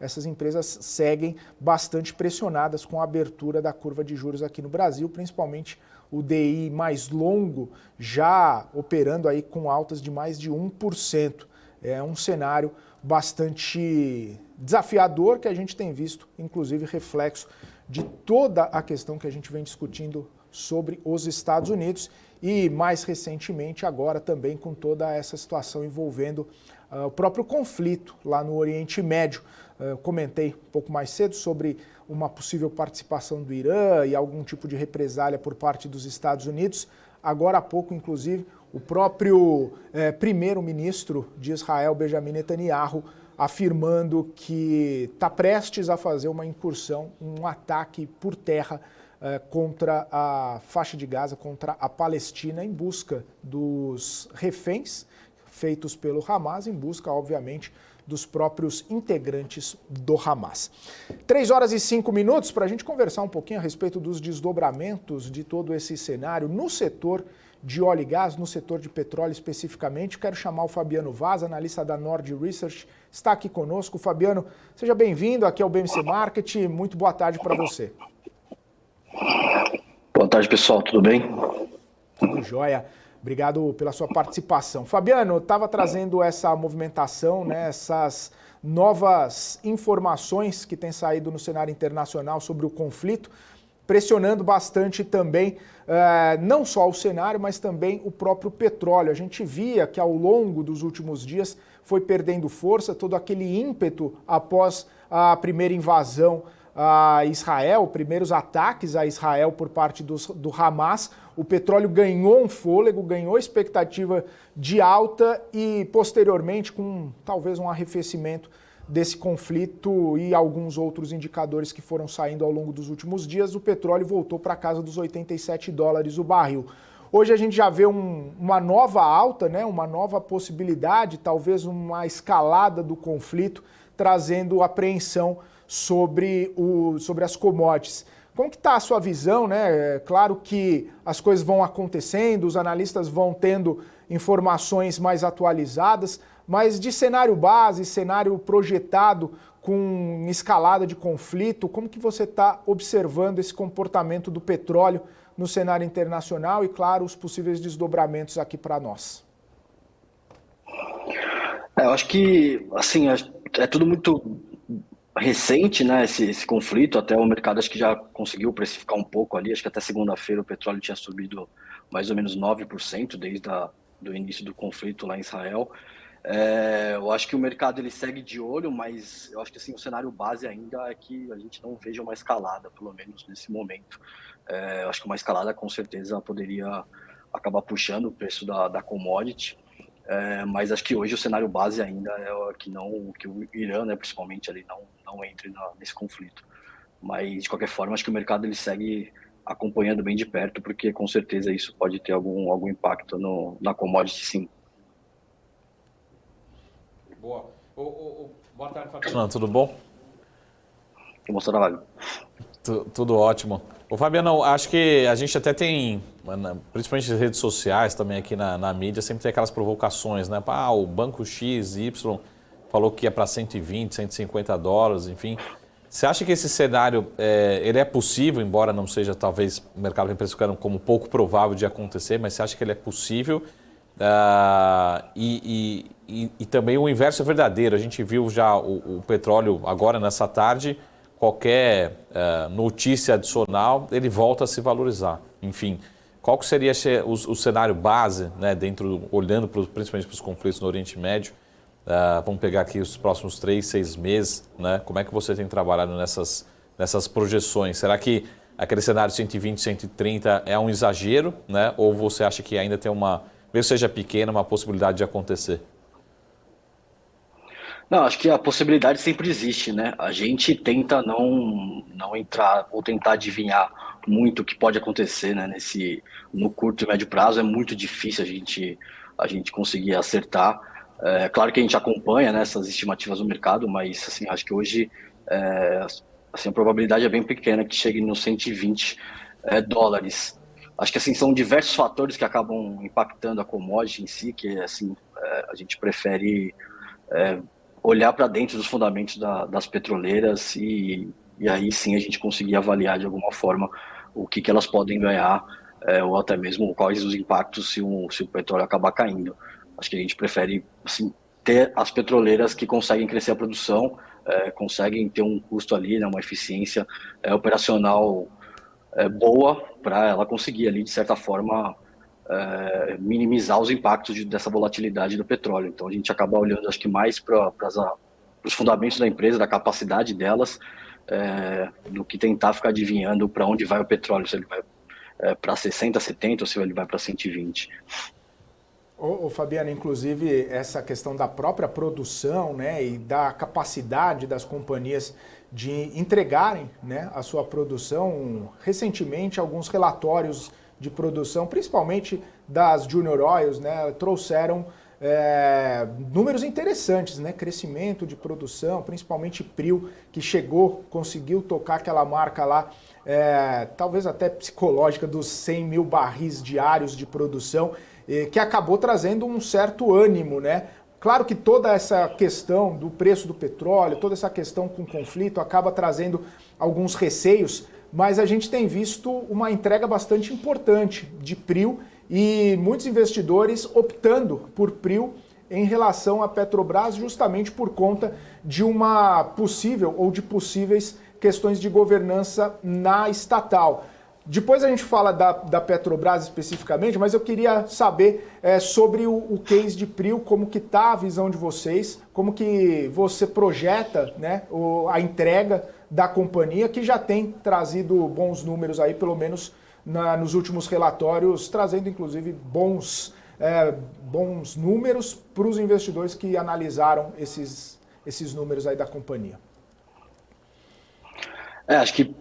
essas empresas seguem bastante pressionadas com a abertura da curva de juros aqui no Brasil, principalmente o DI mais longo já operando aí com altas de mais de 1%. É um cenário bastante desafiador que a gente tem visto, inclusive reflexo de toda a questão que a gente vem discutindo sobre os Estados Unidos e mais recentemente agora também com toda essa situação envolvendo o próprio conflito lá no Oriente Médio. Comentei um pouco mais cedo sobre uma possível participação do Irã e algum tipo de represália por parte dos Estados Unidos. Agora há pouco, inclusive, o próprio primeiro-ministro de Israel, Benjamin Netanyahu, afirmando que está prestes a fazer uma incursão, um ataque por terra contra a faixa de Gaza, contra a Palestina, em busca dos reféns feitos pelo Hamas, em busca, obviamente, dos próprios integrantes do Hamas. 3 horas e 5 minutos para a gente conversar um pouquinho a respeito dos desdobramentos de todo esse cenário no setor de óleo e gás, no setor de petróleo especificamente. Quero chamar o Fabiano Vaz, analista da Nord Research, está aqui conosco. Fabiano, seja bem-vindo aqui ao BMC Market, muito boa tarde para você. Boa tarde, pessoal, tudo bem? Tudo jóia. Obrigado pela sua participação. Fabiano, estava trazendo essa movimentação, né, essas novas informações que têm saído no cenário internacional sobre o conflito, pressionando bastante também, não só o cenário, mas também o próprio petróleo. A gente via que ao longo dos últimos dias foi perdendo força, todo aquele ímpeto após a primeira invasão a Israel, primeiros ataques a Israel por parte do Hamas. O petróleo ganhou um fôlego, ganhou expectativa de alta e, posteriormente, com talvez um arrefecimento desse conflito e alguns outros indicadores que foram saindo ao longo dos últimos dias, o petróleo voltou para casa dos $87 o barril. Hoje a gente já vê uma nova alta, né, uma nova possibilidade, talvez uma escalada do conflito, trazendo apreensão sobre as commodities. Como que está a sua visão, né? É claro que as coisas vão acontecendo, os analistas vão tendo informações mais atualizadas, mas de cenário base, cenário projetado com escalada de conflito, como que você está observando esse comportamento do petróleo no cenário internacional e, claro, os possíveis desdobramentos aqui para nós? Eu acho que, assim, é tudo muito recente, né, esse conflito. Até o mercado acho que já conseguiu precificar um pouco ali, acho que até segunda-feira o petróleo tinha subido mais ou menos 9% desde do início do conflito lá em Israel. Eu acho que o mercado ele segue de olho, mas eu acho que assim, o cenário base ainda é que a gente não veja uma escalada, pelo menos nesse momento. Eu acho que uma escalada com certeza poderia acabar puxando o preço da commodity. Mas acho que hoje o cenário base ainda é que o Irã, né, principalmente, ali não entre nesse conflito. Mas, de qualquer forma, acho que o mercado ele segue acompanhando bem de perto, porque com certeza isso pode ter algum impacto na commodity, sim. Boa. Boa tarde, Fabiano. Tudo bom? Bom trabalho. Tudo ótimo. Fabiano, acho que a gente até tem, principalmente nas redes sociais, também aqui na mídia, sempre tem aquelas provocações, né? O banco XY falou que ia para 120, 150 dólares, enfim. Você acha que esse cenário ele é possível, embora não seja, talvez, o mercado vem precificando como pouco provável de acontecer, mas você acha que ele é possível? E também o inverso é verdadeiro. A gente viu já o petróleo agora nessa tarde, qualquer notícia adicional, ele volta a se valorizar. Enfim, qual que seria o cenário base, né, olhando principalmente para os conflitos no Oriente Médio? Vamos pegar aqui os próximos 3, 6 meses, né? Como é que você tem trabalhado nessas projeções? Será que aquele cenário 120, 130 é um exagero, né? Ou você acha que ainda tem mesmo que seja pequena, uma possibilidade de acontecer? Não, acho que a possibilidade sempre existe, né? A gente tenta não entrar ou tentar adivinhar muito o que pode acontecer, né? No curto e médio prazo é muito difícil a gente conseguir acertar. É claro que a gente acompanha, né, essas estimativas do mercado, mas assim, acho que hoje assim, a probabilidade é bem pequena que chegue nos 120 dólares. Acho que assim, são diversos fatores que acabam impactando a commodity em si, que assim, a gente prefere olhar para dentro dos fundamentos das petroleiras e aí sim a gente conseguir avaliar de alguma forma o que elas podem ganhar ou até mesmo quais os impactos se o petróleo acabar caindo. Acho que a gente prefere assim, ter as petroleiras que conseguem crescer a produção, conseguem ter um custo ali, né, uma eficiência operacional boa para ela conseguir ali, de certa forma, minimizar os impactos dessa volatilidade do petróleo. Então a gente acaba olhando, acho que mais para os fundamentos da empresa, da capacidade delas, do que tentar ficar adivinhando para onde vai o petróleo, se ele vai para 60, 70 ou se ele vai para 120. Fabiano, inclusive essa questão da própria produção, né, e da capacidade das companhias de entregarem, né, a sua produção, recentemente alguns relatórios de produção, principalmente das Junior Oils, né, trouxeram números interessantes, né, crescimento de produção, principalmente Prio, que conseguiu tocar aquela marca lá, talvez até psicológica, dos 100 mil barris diários de produção, que acabou trazendo um certo ânimo, né? Claro que toda essa questão do preço do petróleo, toda essa questão com conflito acaba trazendo alguns receios, mas a gente tem visto uma entrega bastante importante de Prio e muitos investidores optando por Prio em relação à Petrobras justamente por conta de uma possível ou de possíveis questões de governança na estatal. Depois a gente fala da Petrobras especificamente, mas eu queria saber sobre o case de Prio, como que está a visão de vocês, como que você projeta, né, a entrega da companhia, que já tem trazido bons números aí, pelo menos nos últimos relatórios, trazendo inclusive bons números para os investidores que analisaram esses números aí da companhia. Acho que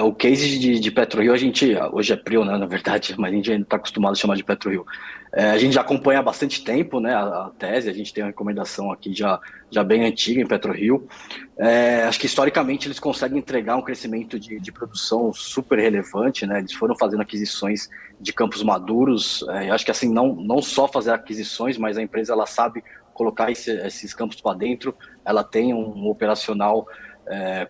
o case de PetroRio, a gente, hoje é Prio, né, na verdade, mas a gente ainda está acostumado a chamar de PetroRio. A gente já acompanha há bastante tempo, né, a tese, a gente tem uma recomendação aqui já bem antiga em PetroRio. Acho que historicamente eles conseguem entregar um crescimento de produção super relevante, né, eles foram fazendo aquisições de campos maduros. Acho que assim, não só fazer aquisições, mas a empresa ela sabe colocar esses campos para dentro, ela tem um operacional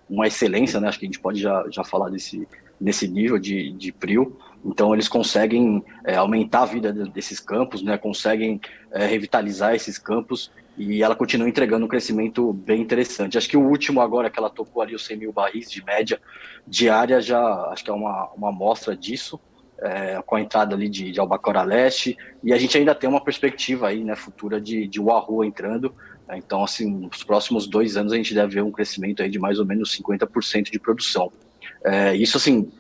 uma excelência, né? Acho que a gente pode já falar nesse nível de Prio. Então eles conseguem aumentar a vida desses campos, né? Conseguem revitalizar esses campos e ela continua entregando um crescimento bem interessante. Acho que o último agora que ela tocou ali os 100 mil barris de média diária, já acho que é uma amostra disso, com a entrada ali de Albacora Leste, e a gente ainda tem uma perspectiva aí, né, futura de Wahoo entrando. Então, assim, nos próximos 2 anos a gente deve ver um crescimento aí de mais ou menos 50% de produção. Isso, assim,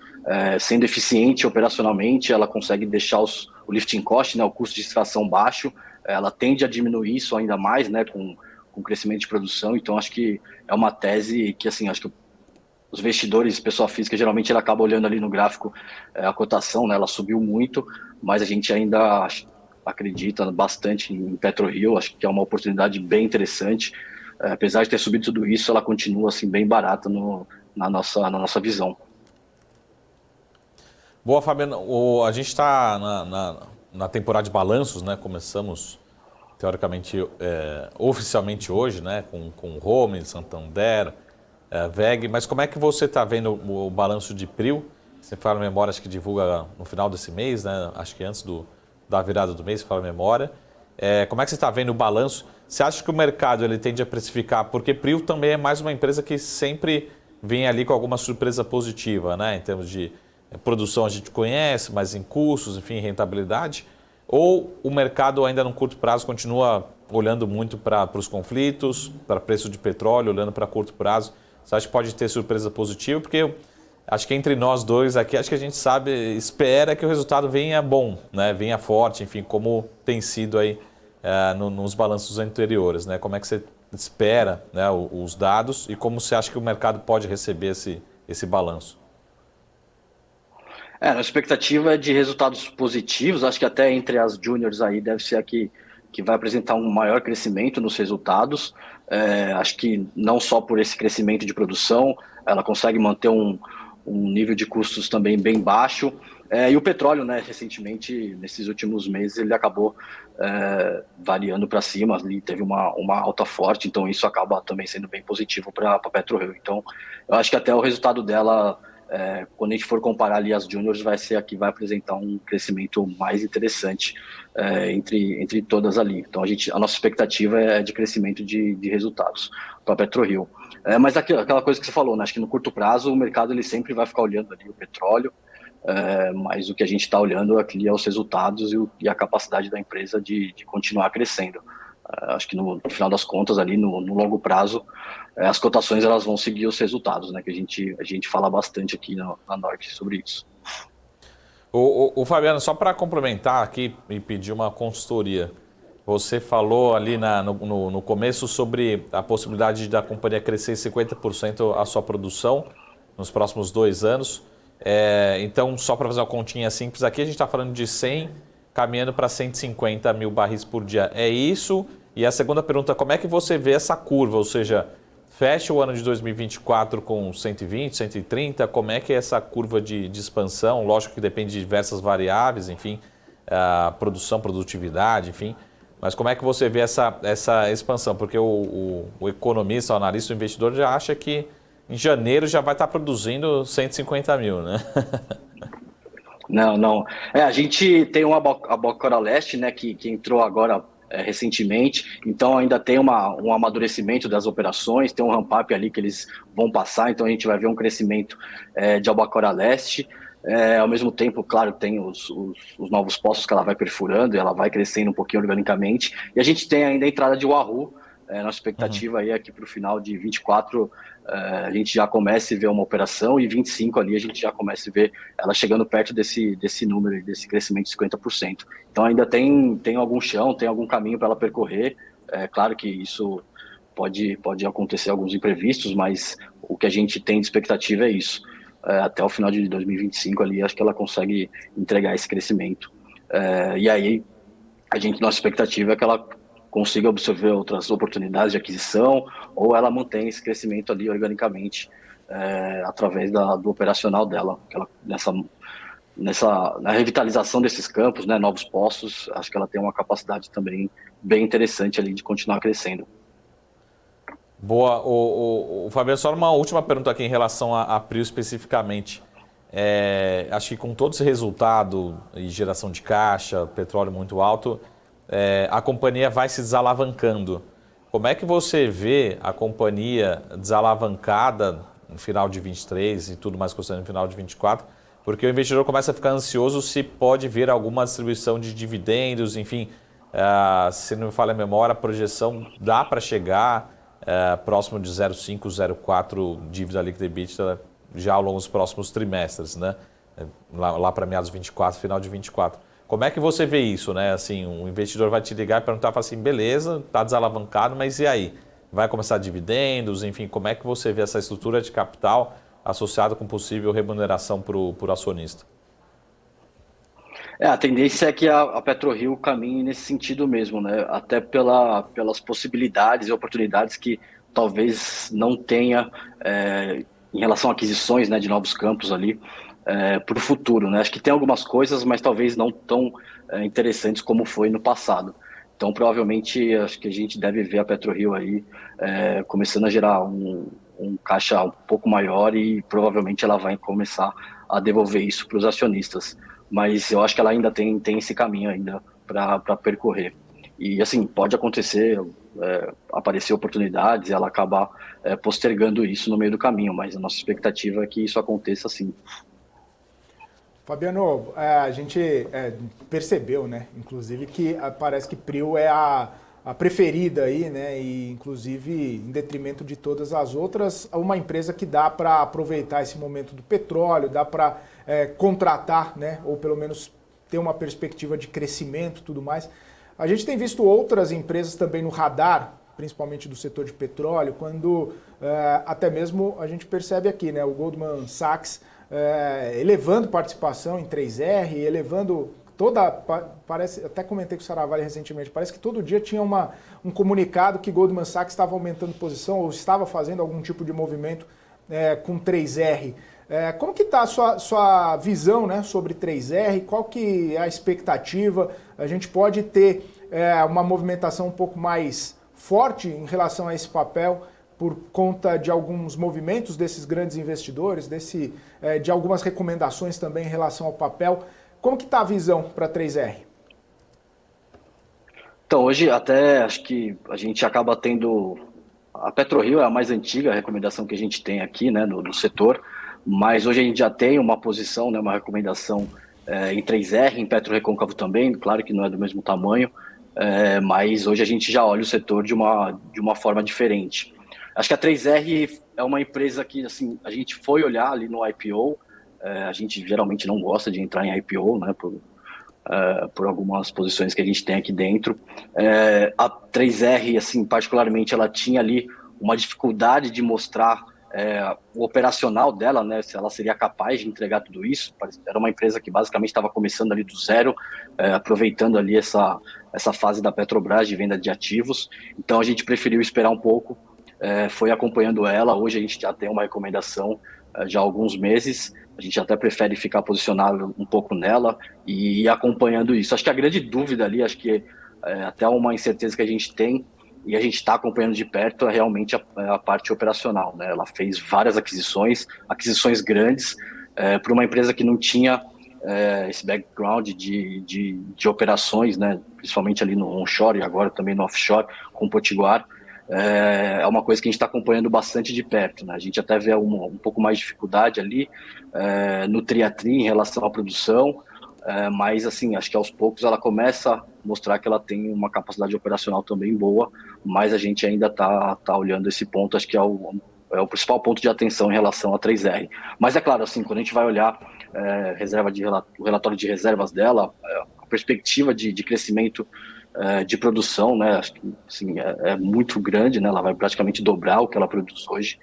sendo eficiente operacionalmente, ela consegue deixar o lifting cost, né, o custo de extração baixo, ela tende a diminuir isso ainda mais, né, com o crescimento de produção. Então, acho que é uma tese que, assim, acho que os investidores, pessoa física, geralmente ela acaba olhando ali no gráfico a cotação, né, ela subiu muito, mas a gente ainda acredita bastante em PetroRio, acho que é uma oportunidade bem interessante. Apesar de ter subido tudo isso, ela continua assim, bem barata na nossa visão. Boa, Fabiano. A gente está na temporada de balanços, né? Começamos, teoricamente, oficialmente hoje, né? Com Home, Santander, VEG, mas como é que você está vendo o balanço de Prio? Você fala a memória, acho que divulga no final desse mês, né? Acho que antes da virada do mês, fala a memória. Como é que você está vendo o balanço? Você acha que o mercado ele tende a precificar? Porque Prio também é mais uma empresa que sempre vem ali com alguma surpresa positiva, né? Em termos de produção a gente conhece, mas em custos, enfim, rentabilidade. Ou o mercado ainda no curto prazo continua olhando muito para os conflitos, para preço de petróleo, olhando para curto prazo? Você acha que pode ter surpresa positiva? Porque acho que entre nós dois aqui, acho que a gente espera que o resultado venha bom, né? Venha forte, enfim, como tem sido aí nos balanços anteriores, né? Como é que você espera, né, os dados e como você acha que o mercado pode receber esse balanço? A expectativa é de resultados positivos, acho que até entre as juniors aí deve ser a que vai apresentar um maior crescimento nos resultados. Acho que não só por esse crescimento de produção, ela consegue manter um nível de custos também bem baixo. E o petróleo, né, recentemente, nesses últimos meses, ele acabou variando para cima, ali teve uma alta forte, então isso acaba também sendo bem positivo para a PetroRio. Então, eu acho que até o resultado dela, quando a gente for comparar ali as juniors, vai ser a que vai apresentar um crescimento mais interessante entre todas ali. Então, a nossa expectativa é de crescimento de resultados para a PetroRio. Mas aquela coisa que você falou, né, acho que no curto prazo o mercado ele sempre vai ficar olhando ali o petróleo, mas o que a gente está olhando aqui é os resultados e a capacidade da empresa de continuar crescendo. Acho que no final das contas, ali no longo prazo, as cotações elas vão seguir os resultados, né? Que a gente fala bastante aqui na Norte sobre isso. O Fabiano, só para complementar aqui e pedir uma consultoria, você falou ali no começo sobre a possibilidade da companhia crescer 50% a sua produção nos próximos 2 anos. Então, só para fazer uma continha simples aqui, a gente está falando de 100 caminhando para 150 mil barris por dia. É isso? E a segunda pergunta, como é que você vê essa curva? Ou seja, fecha o ano de 2024 com 120, 130, como é que é essa curva de expansão? Lógico que depende de diversas variáveis, enfim, produção, produtividade, enfim. Mas como é que você vê essa expansão? Porque o economista, o analista, o investidor já acha que em janeiro já vai estar produzindo 150 mil, né? Não. A gente tem uma Albacora Leste, né, que entrou agora recentemente, então ainda tem um amadurecimento das operações, tem um ramp-up ali que eles vão passar, então a gente vai ver um crescimento de Albacora Leste. Ao mesmo tempo, claro, tem os novos poços que ela vai perfurando e ela vai crescendo um pouquinho organicamente. E a gente tem ainda a entrada de Wahoo. Nossa expectativa aí é que para o final de 24 a gente já comece a ver uma operação e 25 ali a gente já comece a ver ela chegando perto desse número, desse crescimento de 50%. Então ainda tem algum chão, tem algum caminho para ela percorrer. Claro que isso pode acontecer alguns imprevistos, mas o que a gente tem de expectativa é isso. Até o final de 2025 ali, acho que ela consegue entregar esse crescimento. E aí, nossa expectativa é que ela consiga absorver outras oportunidades de aquisição ou ela mantém esse crescimento ali organicamente através do operacional dela. Que ela, na revitalização desses campos, né, novos poços, acho que ela tem uma capacidade também bem interessante ali de continuar crescendo. Boa. O Fabiano, só uma última pergunta aqui em relação a Prio especificamente. Acho que com todo esse resultado e geração de caixa, petróleo muito alto, a companhia vai se desalavancando. Como é que você vê a companhia desalavancada no final de 23 e tudo mais considerando no final de 24? Porque o investidor começa a ficar ansioso se pode vir alguma distribuição de dividendos, enfim, se não me falha a memória, a projeção dá para chegar próximo de 0,5, 0,4 dívida líquida EBITDA já ao longo dos próximos trimestres, né? Lá para meados de 24, final de 24. Como é que você vê isso, né? Assim, um investidor vai te ligar e perguntar, fala assim, beleza, está desalavancado, mas e aí? Vai começar dividendos, enfim, como é que você vê essa estrutura de capital associada com possível remuneração para o acionista? A tendência é que a PetroRio caminhe nesse sentido mesmo, né? Até pelas possibilidades e oportunidades que talvez não tenha em relação a aquisições, né, de novos campos ali para o futuro, né? Acho que tem algumas coisas, mas talvez não tão interessantes como foi no passado. Então, provavelmente, acho que a gente deve ver a PetroRio aí começando a gerar um caixa um pouco maior e provavelmente ela vai começar a devolver isso para os acionistas. Mas eu acho que ela ainda tem esse caminho ainda para percorrer. E assim, pode acontecer, aparecer oportunidades e ela acabar postergando isso no meio do caminho, mas a nossa expectativa é que isso aconteça sim. Fabiano, a gente percebeu, né, inclusive, que parece que Prio é a preferida aí, né, e inclusive em detrimento de todas as outras, uma empresa que dá para aproveitar esse momento do petróleo, dá para contratar, né, ou pelo menos ter uma perspectiva de crescimento e tudo mais. A gente tem visto outras empresas também no radar, principalmente do setor de petróleo, quando até mesmo a gente percebe aqui, né, o Goldman Sachs elevando participação em 3R, elevando parece, até comentei com o Saravalli recentemente, parece que todo dia tinha um comunicado que Goldman Sachs estava aumentando posição ou estava fazendo algum tipo de movimento com 3R. Como que está a sua visão, né, sobre 3R? Qual que é a expectativa? A gente pode ter uma movimentação um pouco mais forte em relação a esse papel por conta de alguns movimentos desses grandes investidores, de algumas recomendações também em relação ao papel. Como que está a visão para 3R? Então, hoje até acho que a gente acaba tendo... A PetroRio é a mais antiga recomendação que a gente tem aqui, né, no setor, mas hoje a gente já tem uma posição, né, uma recomendação em 3R, em PetroRecôncavo também, claro que não é do mesmo tamanho, mas hoje a gente já olha o setor de uma forma diferente. Acho que a 3R é uma empresa que, assim, a gente foi olhar ali no IPO, a gente geralmente não gosta de entrar em IPO, né, por algumas posições que a gente tem aqui dentro. A 3R, assim, particularmente, ela tinha ali uma dificuldade de mostrar o operacional dela, né, se ela seria capaz de entregar tudo isso. Era uma empresa que basicamente estava começando ali do zero, aproveitando ali essa fase da Petrobras de venda de ativos. Então a gente preferiu esperar um pouco, foi acompanhando ela. Hoje a gente já tem uma recomendação já há alguns meses, a gente até prefere ficar posicionado um pouco nela e ir acompanhando isso. Acho que a grande dúvida ali, acho que até uma incerteza que a gente tem, e a gente está acompanhando de perto, é realmente a parte operacional, né? Ela fez várias aquisições grandes, para uma empresa que não tinha esse background de operações, né? Principalmente ali no onshore e agora também no offshore, com o Potiguar. É uma coisa que a gente está acompanhando bastante de perto, né? A gente até vê um pouco mais de dificuldade ali no triatri em relação à produção, mas assim, acho que aos poucos ela começa a mostrar que ela tem uma capacidade operacional também boa, mas a gente ainda está olhando esse ponto, acho que é o principal ponto de atenção em relação a 3R. Mas é claro, assim, quando a gente vai olhar o relatório de reservas dela, a perspectiva de crescimento de produção, né, acho que assim, é muito grande, né, ela vai praticamente dobrar o que ela produz hoje,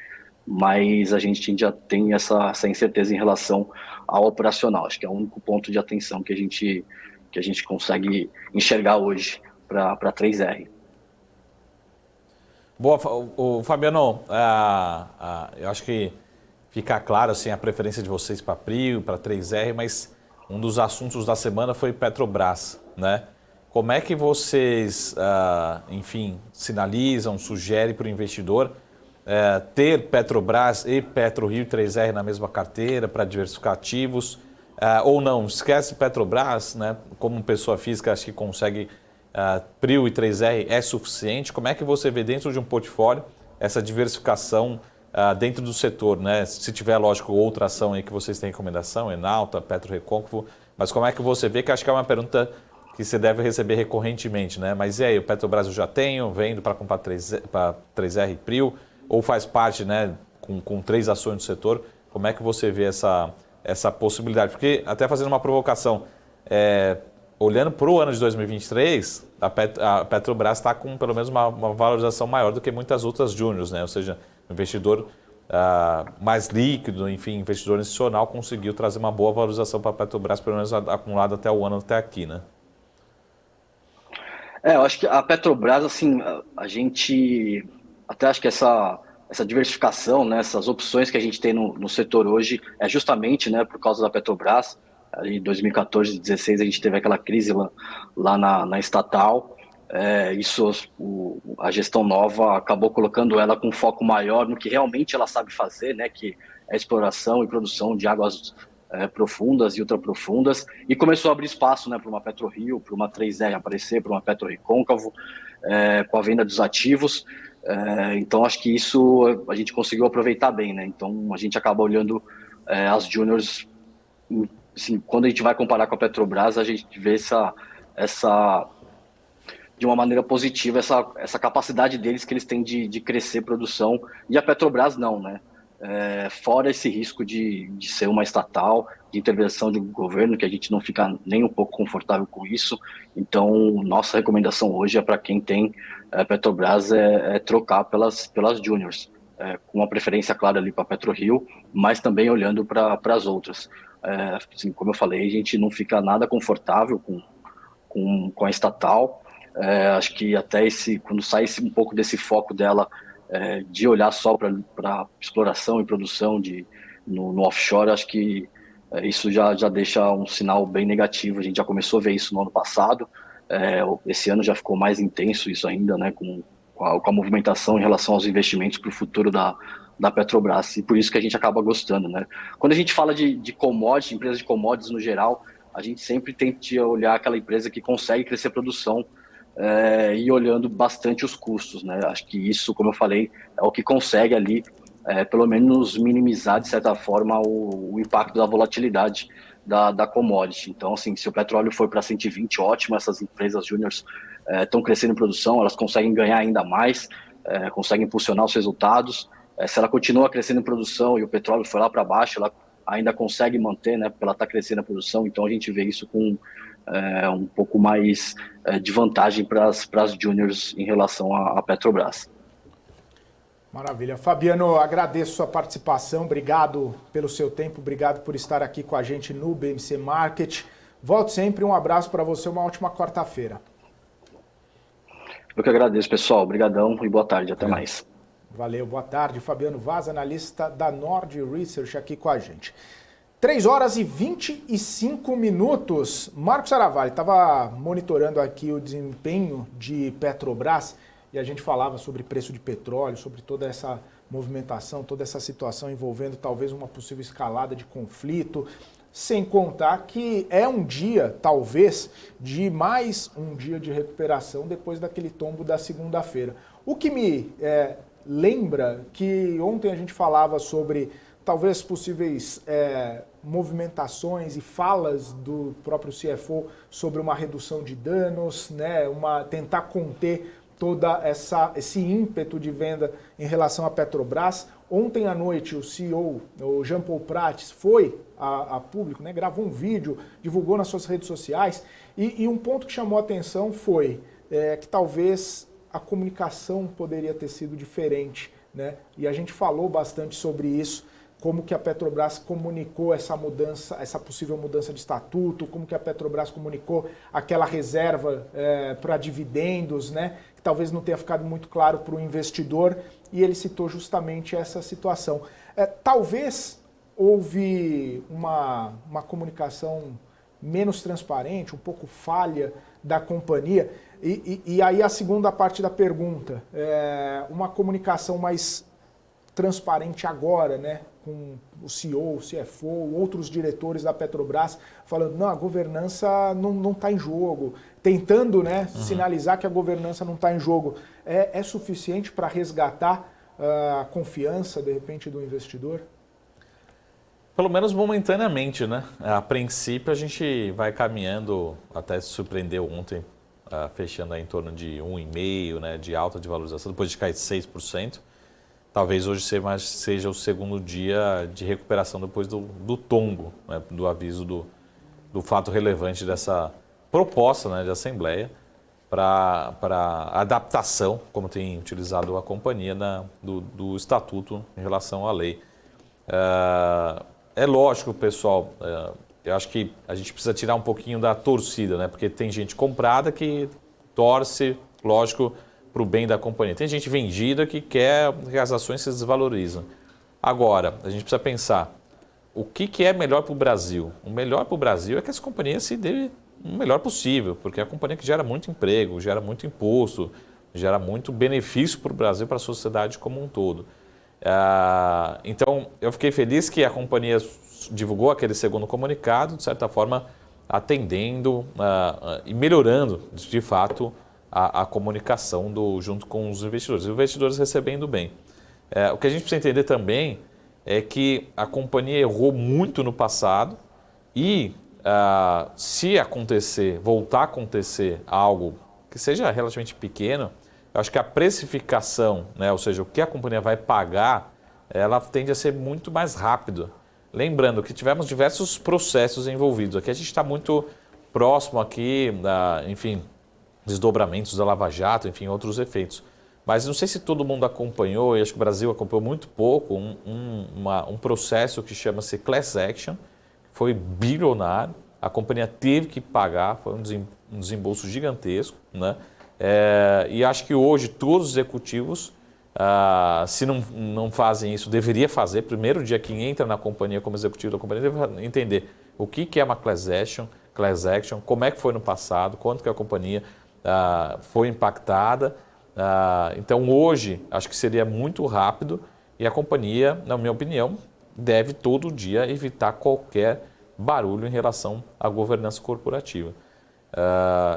mas a gente já tem essa incerteza em relação ao operacional. Acho que é o único ponto de atenção que a gente consegue enxergar hoje para 3R. Boa, Fabiano, eu acho que fica claro assim, a preferência de vocês para Prio, para 3R, mas um dos assuntos da semana foi Petrobras, né? Como é que vocês, enfim, sinalizam, sugerem para o investidor ter Petrobras e PetroRio 3R na mesma carteira para diversificar ativos, ou não? Esquece Petrobras, né? Como pessoa física, acho que consegue Prio e 3R é suficiente. Como é que você vê dentro de um portfólio essa diversificação dentro do setor, né? Se tiver, lógico, outra ação aí que vocês têm recomendação, Enalta, PetroRecôncavo, mas como é que você vê, que acho que é uma pergunta que você deve receber recorrentemente, né? Mas e aí, o Petrobras eu já tenho, vendo para comprar 3R e Prio, ou faz parte, né, com 3 ações do setor? Como é que você vê essa possibilidade? Porque, até fazendo uma provocação, olhando para o ano de 2023, a Petrobras está com pelo menos uma valorização maior do que muitas outras júniors, né? Ou seja, o investidor mais líquido, enfim, investidor institucional conseguiu trazer uma boa valorização para a Petrobras, pelo menos acumulado até o ano até aqui, né? Eu acho que a Petrobras, assim, a gente até acho que essa diversificação, né, essas opções que a gente tem no setor hoje é justamente, né, por causa da Petrobras. Ali em 2014, 2016 a gente teve aquela crise lá na estatal. A gestão nova acabou colocando ela com um foco maior no que realmente ela sabe fazer, né, que é a exploração e produção de águas profundas e ultraprofundas, e começou a abrir espaço, né, para uma PetroRio, para uma 3R aparecer, para uma PetroRecôncavo, com a venda dos ativos. Então acho que isso a gente conseguiu aproveitar bem, né? Então a gente acaba olhando as juniors, assim, quando a gente vai comparar com a Petrobras, a gente vê essa de uma maneira positiva, essa capacidade deles que eles têm de crescer produção, e a Petrobras não, né? Fora esse risco de ser uma estatal, de intervenção do governo, que a gente não fica nem um pouco confortável com isso. Então, nossa recomendação hoje é para quem tem Petrobras trocar pelas juniors, com uma preferência clara ali para a PetroRio, mas também olhando para as outras. Assim, como eu falei, a gente não fica nada confortável com a estatal. Acho que até quando sai um pouco desse foco dela, de olhar só para exploração e produção no offshore, acho que isso já deixa um sinal bem negativo. A gente já começou a ver isso no ano passado, esse ano já ficou mais intenso isso ainda, né, com a movimentação em relação aos investimentos para o futuro da Petrobras, e por isso que a gente acaba gostando, né? Quando a gente fala de commodities, empresas de commodities no geral, a gente sempre tenta olhar aquela empresa que consegue crescer produção, e olhando bastante os custos, né? Acho que isso, como eu falei, é o que consegue ali, pelo menos minimizar, de certa forma, o impacto da volatilidade da commodity. Então, assim, se o petróleo for para 120, ótimo, essas empresas júniors estão crescendo em produção, elas conseguem ganhar ainda mais, conseguem impulsionar os resultados. Se ela continua crescendo em produção e o petróleo for lá para baixo, ela ainda consegue manter, né? Porque ela está crescendo a produção. Então, a gente vê isso com um pouco mais de vantagem para as juniors em relação à Petrobras. Maravilha. Fabiano, agradeço sua participação, obrigado pelo seu tempo, obrigado por estar aqui com a gente no BMC Market. Volte sempre, um abraço para você, uma ótima quarta-feira. Eu que agradeço, pessoal. Obrigadão e boa tarde. Até mais. Valeu, boa tarde. Fabiano Vaz, analista da Nord Research, aqui com a gente. 3 horas e 25 minutos. Marcos Saravalli estava monitorando aqui o desempenho de Petrobras e a gente falava sobre preço de petróleo, sobre toda essa movimentação, toda essa situação envolvendo talvez uma possível escalada de conflito, sem contar que é um dia, talvez, de mais um dia de recuperação depois daquele tombo da segunda-feira. O que me lembra que ontem a gente falava sobre talvez possíveis movimentações e falas do próprio CFO sobre uma redução de danos, né, tentar conter toda esse ímpeto de venda em relação à Petrobras. Ontem à noite o CEO, o Jean Paul Prats, foi a público, né, gravou um vídeo, divulgou nas suas redes sociais e um ponto que chamou a atenção foi que talvez a comunicação poderia ter sido diferente, né? E a gente falou bastante sobre isso, como que a Petrobras comunicou essa mudança, essa possível mudança de estatuto, como que a Petrobras comunicou aquela reserva para dividendos, né, que talvez não tenha ficado muito claro para o investidor, e ele citou justamente essa situação. Talvez houve uma comunicação menos transparente, um pouco falha da companhia, e aí a segunda parte da pergunta, uma comunicação mais transparente agora, né, com o CEO, o CFO, outros diretores da Petrobras falando, não, a governança não está em jogo, tentando, né, sinalizar que a governança não está em jogo. É suficiente para resgatar a confiança, de repente, do investidor? Pelo menos momentaneamente, né? A princípio a gente vai caminhando, até se surpreendeu ontem, fechando aí em torno de 1,5%, né, de alta de valorização, depois de cair 6%. Talvez hoje seja o segundo dia de recuperação depois do tombo, né, do aviso do fato relevante dessa proposta, né, de assembleia para adaptação, como tem utilizado a companhia, do estatuto em relação à lei. É lógico, pessoal, eu acho que a gente precisa tirar um pouquinho da torcida, né, porque tem gente comprada que torce, lógico, para o bem da companhia. Tem gente vendida que quer que as ações se desvalorizam. Agora, a gente precisa pensar, o que é melhor para o Brasil? O melhor para o Brasil é que essa companhia se dê o melhor possível, porque é a companhia que gera muito emprego, gera muito imposto, gera muito benefício para o Brasil, para a sociedade como um todo. Então, eu fiquei feliz que a companhia divulgou aquele segundo comunicado, de certa forma, atendendo e melhorando, de fato, a comunicação junto com os investidores. Os investidores recebendo bem. O que a gente precisa entender também é que a companhia errou muito no passado e se voltar a acontecer algo que seja relativamente pequeno, eu acho que a precificação, né, ou seja, o que a companhia vai pagar, ela tende a ser muito mais rápido. Lembrando que tivemos diversos processos envolvidos. Aqui a gente está muito próximo aqui, enfim, desdobramentos da Lava Jato, enfim, outros efeitos. Mas não sei se todo mundo acompanhou, e acho que o Brasil acompanhou muito pouco, um processo que chama-se Class Action, foi bilionário, a companhia teve que pagar, foi um desembolso gigantesco, né? E acho que hoje todos os executivos, se não fazem isso, deveria fazer. Primeiro dia que entra na companhia como executivo da companhia, deve entender o que é uma Class Action, como é que foi no passado, quanto que a companhia foi impactada. Então hoje acho que seria muito rápido e a companhia, na minha opinião, deve todo dia evitar qualquer barulho em relação à governança corporativa.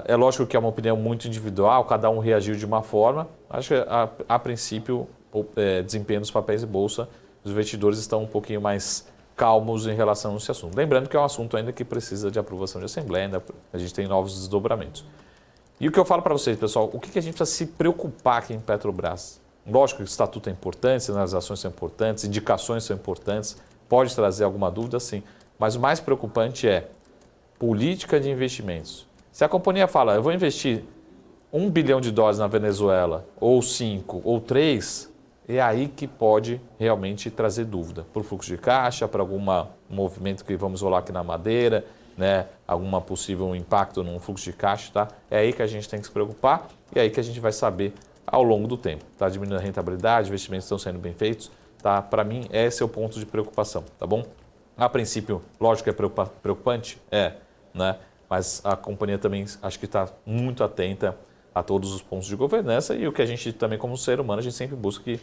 É lógico que é uma opinião muito individual, cada um reagiu de uma forma. Acho que a princípio desempenho dos papéis de bolsa, os investidores estão um pouquinho mais calmos em relação a esse assunto. Lembrando que é um assunto ainda que precisa de aprovação de assembleia, ainda a gente tem novos desdobramentos. E o que eu falo para vocês, pessoal, o que a gente precisa se preocupar aqui em Petrobras? Lógico que o estatuto é importante, sinalizações são importantes, indicações são importantes, pode trazer alguma dúvida, sim. Mas o mais preocupante é política de investimentos. Se a companhia fala, eu vou investir $1 bilhão na Venezuela, ou 5, ou 3, é aí que pode realmente trazer dúvida. Por fluxo de caixa, para algum movimento que vamos rolar aqui na Madeira, né, alguma possível impacto no fluxo de caixa, tá? É aí que a gente tem que se preocupar e é aí que a gente vai saber ao longo do tempo. Está diminuindo a rentabilidade, investimentos estão sendo bem feitos, tá? Para mim, esse é o ponto de preocupação, tá bom? A princípio, lógico que é preocupante, né? Mas a companhia também acho que está muito atenta a todos os pontos de governança e o que a gente também, como ser humano, a gente sempre busca que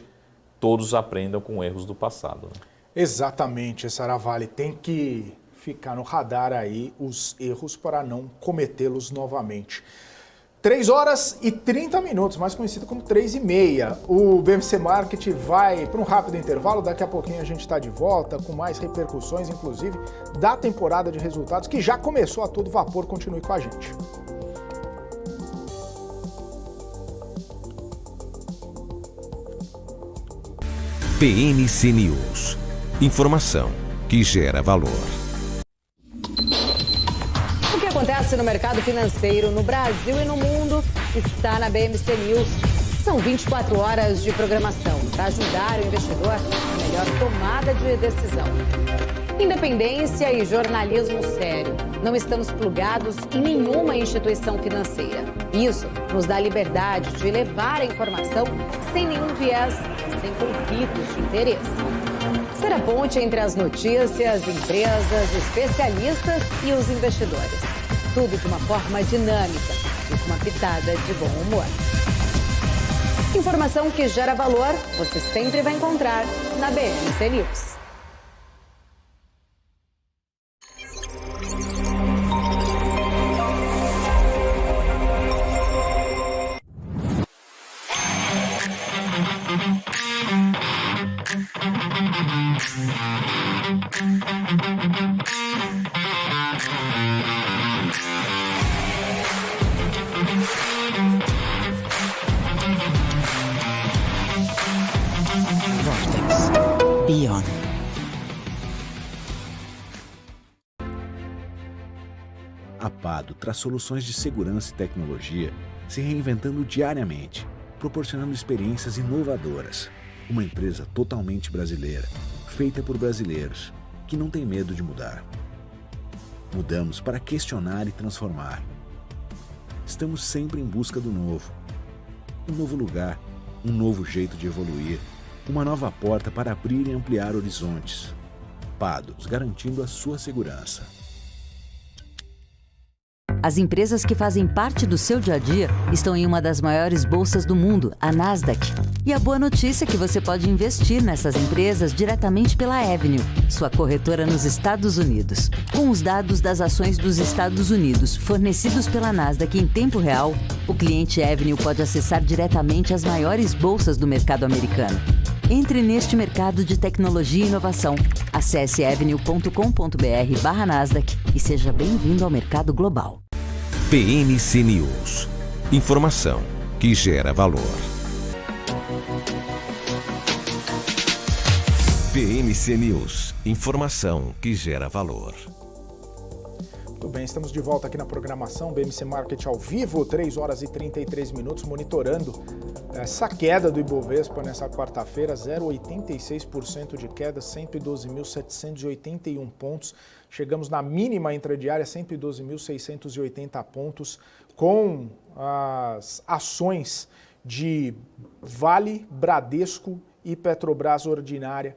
todos aprendam com erros do passado. Né? Exatamente, Saravali, tem que ficar no radar aí os erros para não cometê-los novamente. 3h30, mais conhecido como 3h30. O BMC Market vai para um rápido intervalo, daqui a pouquinho a gente está de volta com mais repercussões, inclusive, da temporada de resultados, que já começou a todo vapor. Continue com a gente. PNC News. Informação que gera valor. O que acontece no mercado financeiro no Brasil e no mundo está na BMC News. São 24 horas de programação para ajudar o investidor na melhor tomada de decisão. Independência e jornalismo sério. Não estamos plugados em nenhuma instituição financeira. Isso nos dá liberdade de levar a informação sem nenhum viés, sem conflitos de interesse. Ser a ponte entre as notícias, empresas, especialistas e os investidores. Tudo de uma forma dinâmica e com uma pitada de bom humor. Informação que gera valor, você sempre vai encontrar na BMC News. Beyond. A Pado traz soluções de segurança e tecnologia, se reinventando diariamente, proporcionando experiências inovadoras. Uma empresa totalmente brasileira, feita por brasileiros, que não tem medo de mudar. Mudamos para questionar e transformar. Estamos sempre em busca do novo. Um novo lugar, um novo jeito de evoluir, uma nova porta para abrir e ampliar horizontes. Pados, garantindo a sua segurança. As empresas que fazem parte do seu dia a dia estão em uma das maiores bolsas do mundo, a Nasdaq. E a boa notícia é que você pode investir nessas empresas diretamente pela Avenue, sua corretora nos Estados Unidos. Com os dados das ações dos Estados Unidos fornecidos pela Nasdaq em tempo real, o cliente Avenue pode acessar diretamente as maiores bolsas do mercado americano. Entre neste mercado de tecnologia e inovação. Acesse avenue.com.br/Nasdaq e seja bem-vindo ao mercado global. PNC News. Informação que gera valor. PNC News. Informação que gera valor. Muito bem, estamos de volta aqui na programação BMC Market ao vivo, 3 horas e 33 minutos, monitorando essa queda do Ibovespa nessa quarta-feira, 0,86% de queda, 112.781 pontos. Chegamos na mínima intradiária, 112.680 pontos, com as ações de Vale, Bradesco e Petrobras Ordinária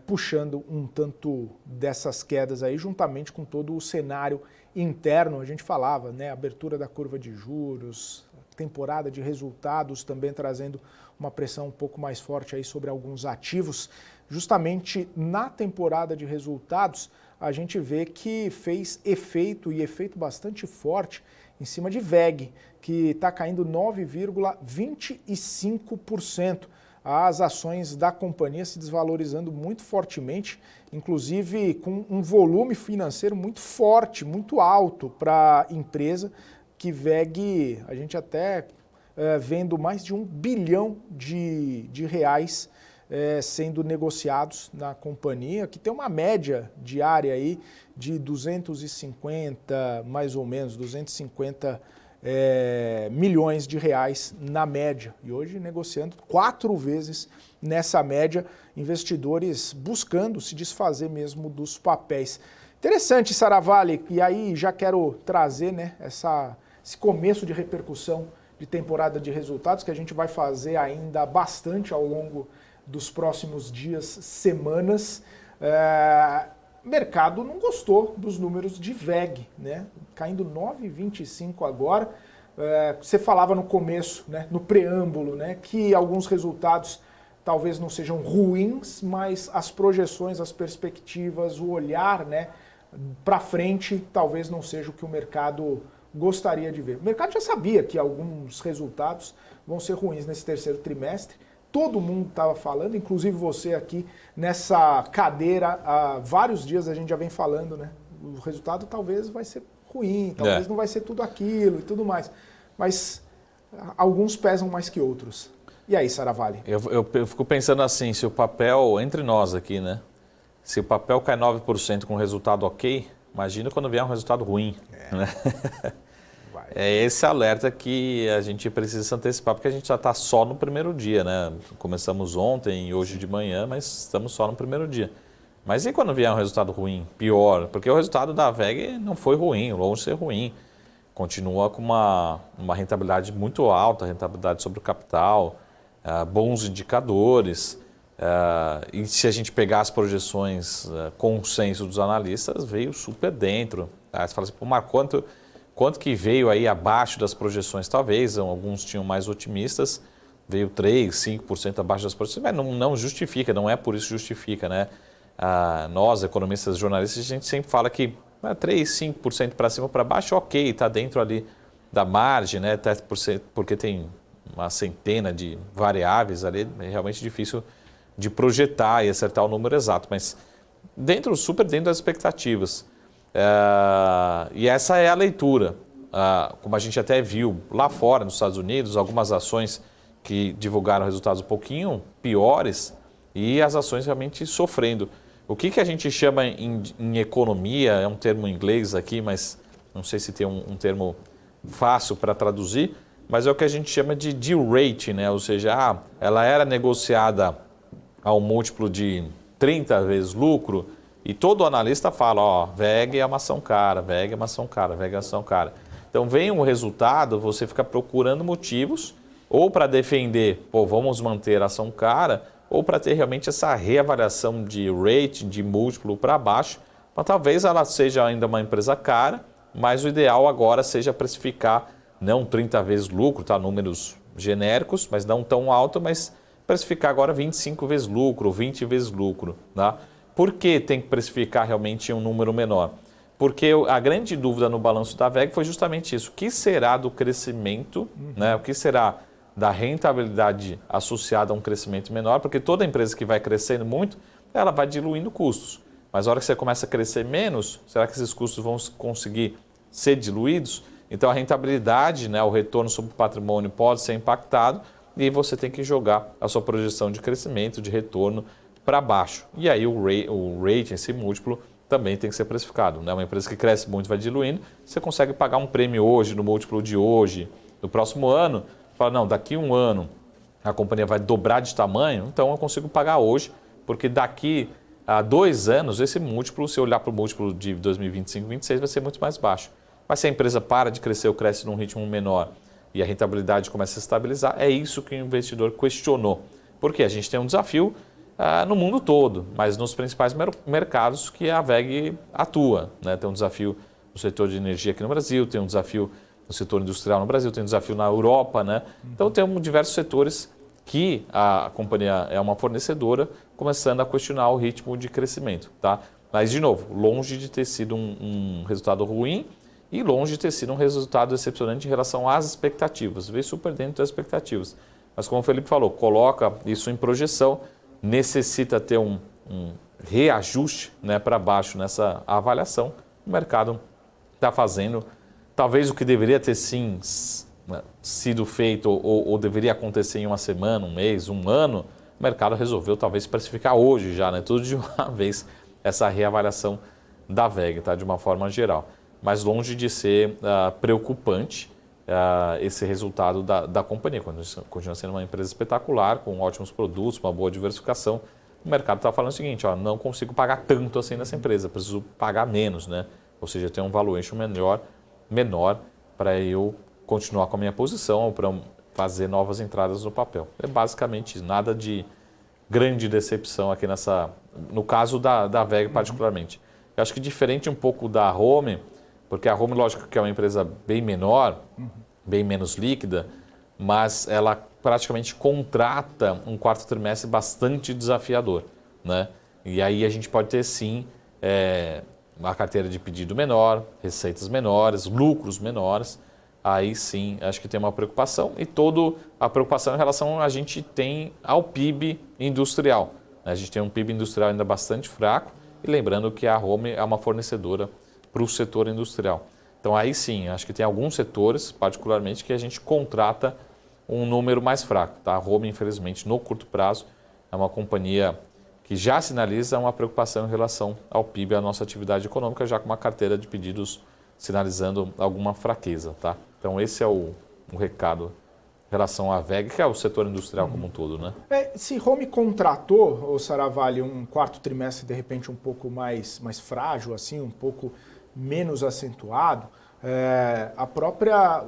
puxando um tanto dessas quedas aí, juntamente com todo o cenário interno. A gente falava, né, abertura da curva de juros, temporada de resultados também trazendo uma pressão um pouco mais forte aí sobre alguns ativos. Justamente na temporada de resultados, a gente vê que fez efeito, e efeito bastante forte, em cima de VEG, que está caindo 9,25%. As ações da companhia se desvalorizando muito fortemente, inclusive com um volume financeiro muito forte, muito alto para a empresa, que VEG, a gente até vendo mais de 1 bilhão de reais sendo negociados na companhia, que tem uma média diária aí de 250, mais ou menos, 250 milhões de reais na média. E hoje negociando 4 vezes nessa média, investidores buscando se desfazer mesmo dos papéis. Interessante, Saravalli, e aí já quero trazer, né, esse começo de repercussão de temporada de resultados que a gente vai fazer ainda bastante ao longo dos próximos dias, semanas. Mercado não gostou dos números de VEG, né? Caindo 9,25 agora. Você falava no começo, né, no preâmbulo, né, que alguns resultados talvez não sejam ruins, mas as projeções, as perspectivas, o olhar, né, para frente talvez não seja o que o mercado gostaria de ver. O mercado já sabia que alguns resultados vão ser ruins nesse terceiro trimestre. Todo mundo estava falando, inclusive você aqui nessa cadeira, há vários dias a gente já vem falando, né? O resultado talvez vai ser ruim, talvez não vai ser tudo aquilo e tudo mais. Mas alguns pesam mais que outros. E aí, Saravalli? Eu fico pensando assim, se o papel, entre nós aqui, né? Se o papel cai 9% com resultado ok, imagina quando vier um resultado ruim, né? É esse alerta que a gente precisa se antecipar, porque a gente já está só no primeiro dia, né? Começamos ontem e hoje de manhã, mas estamos só no primeiro dia. Mas e quando vier um resultado ruim, pior? Porque o resultado da VEG não foi ruim, longe de ser ruim. Continua com uma rentabilidade muito alta, rentabilidade sobre o capital, bons indicadores. E se a gente pegar as projeções, consenso dos analistas, veio super dentro. Aí você fala assim, pô, Marco, quanto que veio aí abaixo das projeções? Talvez, alguns tinham mais otimistas, veio 3%, 5% abaixo das projeções, mas não justifica, não é por isso que justifica, né? Nós, economistas, jornalistas, a gente sempre fala que 3%, 5% para cima ou para baixo, ok, está dentro ali da margem, né? Até porque tem uma centena de variáveis ali, é realmente difícil de projetar e acertar o número exato, mas super dentro das expectativas. E essa é a leitura, como a gente até viu lá fora, nos Estados Unidos, algumas ações que divulgaram resultados um pouquinho piores e as ações realmente sofrendo. O que a gente chama em economia, é um termo em inglês aqui, mas não sei se tem um termo fácil para traduzir, mas é o que a gente chama de deal rate, né? Ou seja, ela era negociada a um múltiplo de 30 vezes lucro, e todo analista fala, VEG é uma ação cara, VEG é uma ação cara, VEG é uma ação cara. Então vem um resultado, você fica procurando motivos, ou para defender, vamos manter a ação cara, ou para ter realmente essa reavaliação de rate, de múltiplo para baixo, mas talvez ela seja ainda uma empresa cara, mas o ideal agora seja precificar não 30 vezes lucro, tá? Números genéricos, mas não tão alto, mas precificar agora 25 vezes lucro, 20 vezes lucro. Tá? Por que tem que precificar realmente um número menor? Porque a grande dúvida no balanço da WEG foi justamente isso. O que será do crescimento, né? O que será da rentabilidade associada a um crescimento menor? Porque toda empresa que vai crescendo muito, ela vai diluindo custos. Mas a hora que você começa a crescer menos, será que esses custos vão conseguir ser diluídos? Então a rentabilidade, né, o retorno sobre o patrimônio pode ser impactado e você tem que jogar a sua projeção de crescimento, de retorno para baixo. E aí o rating, esse múltiplo, também tem que ser precificado. Né? Uma empresa que cresce muito vai diluindo, você consegue pagar um prêmio hoje, no múltiplo de hoje, no próximo ano, fala, não, daqui um ano a companhia vai dobrar de tamanho, então eu consigo pagar hoje, porque daqui a 2 anos esse múltiplo, se eu olhar para o múltiplo de 2025, 2026, vai ser muito mais baixo. Mas se a empresa para de crescer ou cresce num ritmo menor e a rentabilidade começa a se estabilizar, é isso que o investidor questionou. Porque a gente tem um desafio no mundo todo, mas nos principais mercados que a WEG atua. Né? Tem um desafio no setor de energia aqui no Brasil, tem um desafio no setor industrial no Brasil, tem um desafio na Europa. Né? Então temos diversos setores que a companhia é uma fornecedora, começando a questionar o ritmo de crescimento. Tá? Mas, de novo, longe de ter sido um resultado ruim, e longe de ter sido um resultado decepcionante em relação às expectativas. Veio super dentro das expectativas. Mas como o Felipe falou, coloca isso em projeção, necessita ter um reajuste, né, para baixo nessa avaliação. O mercado está fazendo, talvez o que deveria ter sim sido feito ou deveria acontecer em uma semana, um mês, um ano, o mercado resolveu talvez precificar hoje já, né, tudo de uma vez, essa reavaliação da WEG, tá, de uma forma geral. Mas longe de ser preocupante esse resultado da companhia. Continua sendo uma empresa espetacular, com ótimos produtos, uma boa diversificação. O mercado está falando o seguinte, ó, não consigo pagar tanto assim nessa empresa, preciso pagar menos, né? Ou seja, ter um valuation menor para eu continuar com a minha posição ou para fazer novas entradas no papel. É basicamente isso, nada de grande decepção aqui no caso da WEG particularmente. Eu acho que diferente um pouco da Home, porque a Home, lógico que é uma empresa bem menor, bem menos líquida, mas ela praticamente contrata um quarto trimestre bastante desafiador. Né? E aí a gente pode ter, sim, uma carteira de pedido menor, receitas menores, lucros menores. Aí sim, acho que tem uma preocupação. E toda a preocupação em relação a gente tem ao PIB industrial. Né? A gente tem um PIB industrial ainda bastante fraco. E lembrando que a Home é uma fornecedora para o setor industrial. Então aí sim, acho que tem alguns setores, particularmente, que a gente contrata um número mais fraco. Tá? A Home, infelizmente, no curto prazo, é uma companhia que já sinaliza uma preocupação em relação ao PIB, à nossa atividade econômica, já com uma carteira de pedidos sinalizando alguma fraqueza. Tá? Então esse é o recado em relação à WEG, que é o setor industrial como um todo. Né? Se Home contratou, Saravalli, um quarto trimestre de repente um pouco mais frágil, assim, um pouco menos acentuado,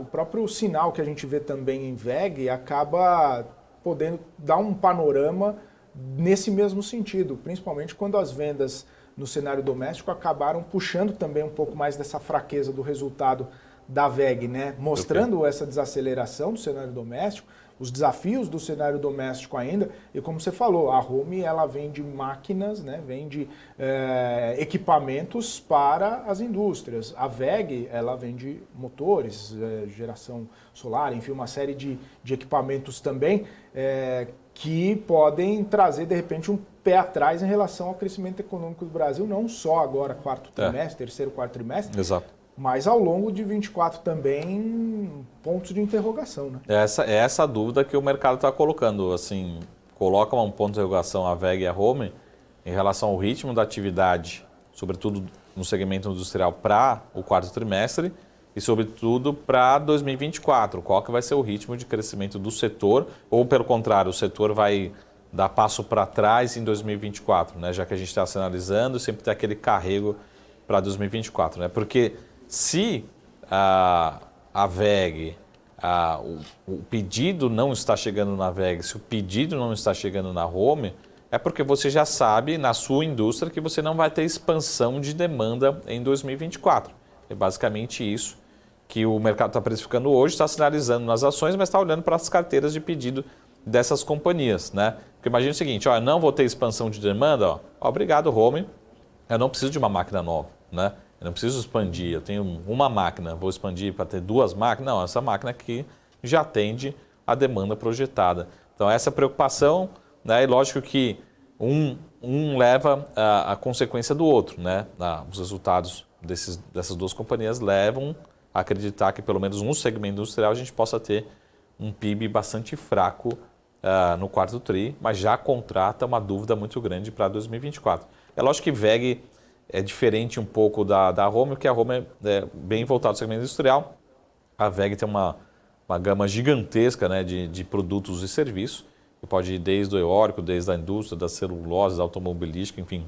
o próprio sinal que a gente vê também em WEG acaba podendo dar um panorama nesse mesmo sentido, principalmente quando as vendas no cenário doméstico acabaram puxando também um pouco mais dessa fraqueza do resultado da WEG, né? Mostrando essa desaceleração do cenário doméstico, os desafios do cenário doméstico ainda, e como você falou, a Home ela vende máquinas, né? Vende equipamentos para as indústrias. A WEG ela vende motores, geração solar, enfim, uma série de equipamentos também que podem trazer, de repente, um pé atrás em relação ao crescimento econômico do Brasil, não só agora quarto trimestre, terceiro, quarto trimestre, exato, mas ao longo de 24 também pontos de interrogação. Né? Essa a dúvida que o mercado está colocando. Assim, coloca um ponto de interrogação a WEG e a Home em relação ao ritmo da atividade, sobretudo no segmento industrial para o quarto trimestre e sobretudo para 2024. Qual que vai ser o ritmo de crescimento do setor ou, pelo contrário, o setor vai dar passo para trás em 2024, né? Já que a gente está sinalizando, sempre tem aquele carrego para 2024. Né? Porque se a WEG, o pedido não está chegando na WEG, se o pedido não está chegando na Home, é porque você já sabe na sua indústria que você não vai ter expansão de demanda em 2024. É basicamente isso que o mercado está precificando hoje, está sinalizando nas ações, mas está olhando para as carteiras de pedido dessas companhias, né? Porque imagina o seguinte, ó, eu não vou ter expansão de demanda, ó, obrigado, home, eu não preciso de uma máquina nova, né? Eu não preciso expandir, eu tenho uma máquina, vou expandir para ter 2 máquinas, não, essa máquina aqui já atende a demanda projetada. Então essa preocupação, né, e lógico que um leva a consequência do outro, né? Os resultados dessas 2 companhias levam a acreditar que pelo menos no segmento industrial a gente possa ter um PIB bastante fraco no quarto tri, mas já contrata uma dúvida muito grande para 2024. É lógico que WEG é diferente um pouco da Home, porque a Home é bem voltada ao segmento industrial. A WEG tem uma gama gigantesca, né, de produtos e serviços, que pode ir desde o eólico, desde a indústria, da celulose, da automobilística, enfim,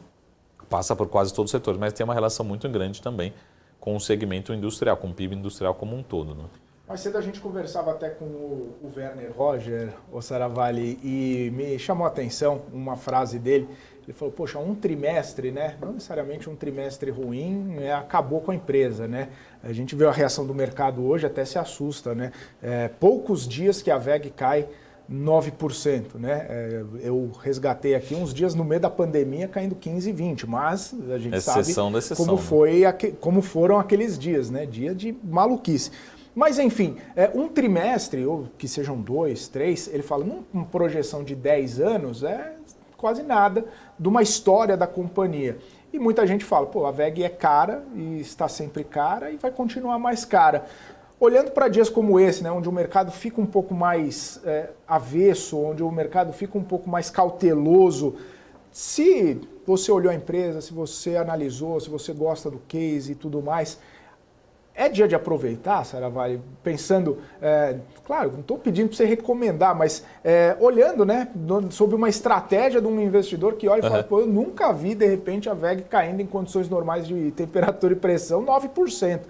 passa por quase todos os setores, mas tem uma relação muito grande também com o segmento industrial, com o PIB industrial como um todo, né? Mais cedo a gente conversava até com o Werner Roger, o Saravalli, e me chamou a atenção uma frase dele. Ele falou, poxa, um trimestre, né? Não necessariamente um trimestre ruim, acabou com a empresa, né? A gente vê a reação do mercado hoje, até se assusta, né? Poucos dias que a WEG cai 9%, né? Eu resgatei aqui uns dias no meio da pandemia caindo 15, 20, mas a gente sabe como foram aqueles dias, né? Dia de maluquice. Mas, enfim, um trimestre, ou que sejam 2, 3, ele fala, numa projeção de 10 anos, é quase nada de uma história da companhia. E muita gente fala, pô, a WEG é cara e está sempre cara e vai continuar mais cara. Olhando para dias como esse, né, onde o mercado fica um pouco mais avesso, onde o mercado fica um pouco mais cauteloso, se você olhou a empresa, se você analisou, se você gosta do case e tudo mais, é dia de aproveitar, Saravalli, pensando, claro, não estou pedindo para você recomendar, mas olhando, né, sobre uma estratégia de um investidor que olha e fala, pô, eu nunca vi, de repente, a WEG caindo em condições normais de temperatura e pressão 9%.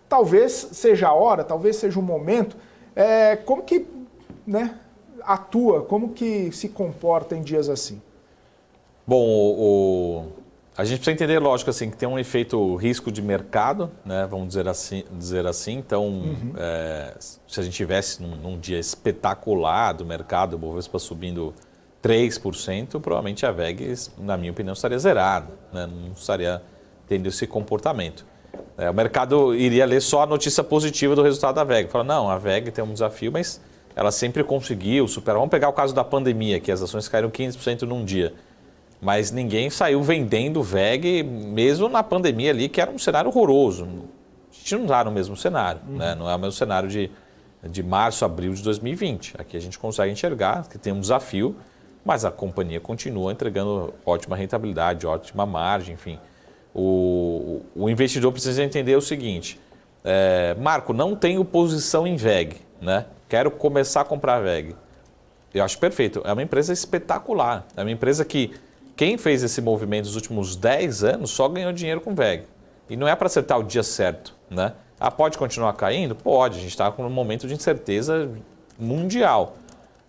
Talvez seja a hora, talvez seja o momento. Como que, né, atua, como que se comporta em dias assim? Bom, a gente precisa entender, lógico, assim, que tem um efeito risco de mercado, né, vamos dizer assim. Então, se a gente tivesse num dia espetacular do mercado, o Bovespa subindo 3%, provavelmente a WEG, na minha opinião, estaria zerada, né, não estaria tendo esse comportamento. O mercado iria ler só a notícia positiva do resultado da WEG. Fala, não, a WEG tem um desafio, mas ela sempre conseguiu superar. Vamos pegar o caso da pandemia, que as ações caíram 15% num dia. Mas ninguém saiu vendendo WEG, mesmo na pandemia ali, que era um cenário horroroso. A gente não está no mesmo cenário, né? Não é o mesmo cenário de março, abril de 2020. Aqui a gente consegue enxergar que tem um desafio, mas a companhia continua entregando ótima rentabilidade, ótima margem, enfim. O investidor precisa entender o seguinte, Marco, não tenho posição em WEG, né? Quero começar a comprar WEG. Eu acho perfeito, é uma empresa espetacular, é uma empresa que quem fez esse movimento nos últimos 10 anos só ganhou dinheiro com WEG. E não é para acertar o dia certo, né? Pode continuar caindo? Pode, a gente está com um momento de incerteza mundial.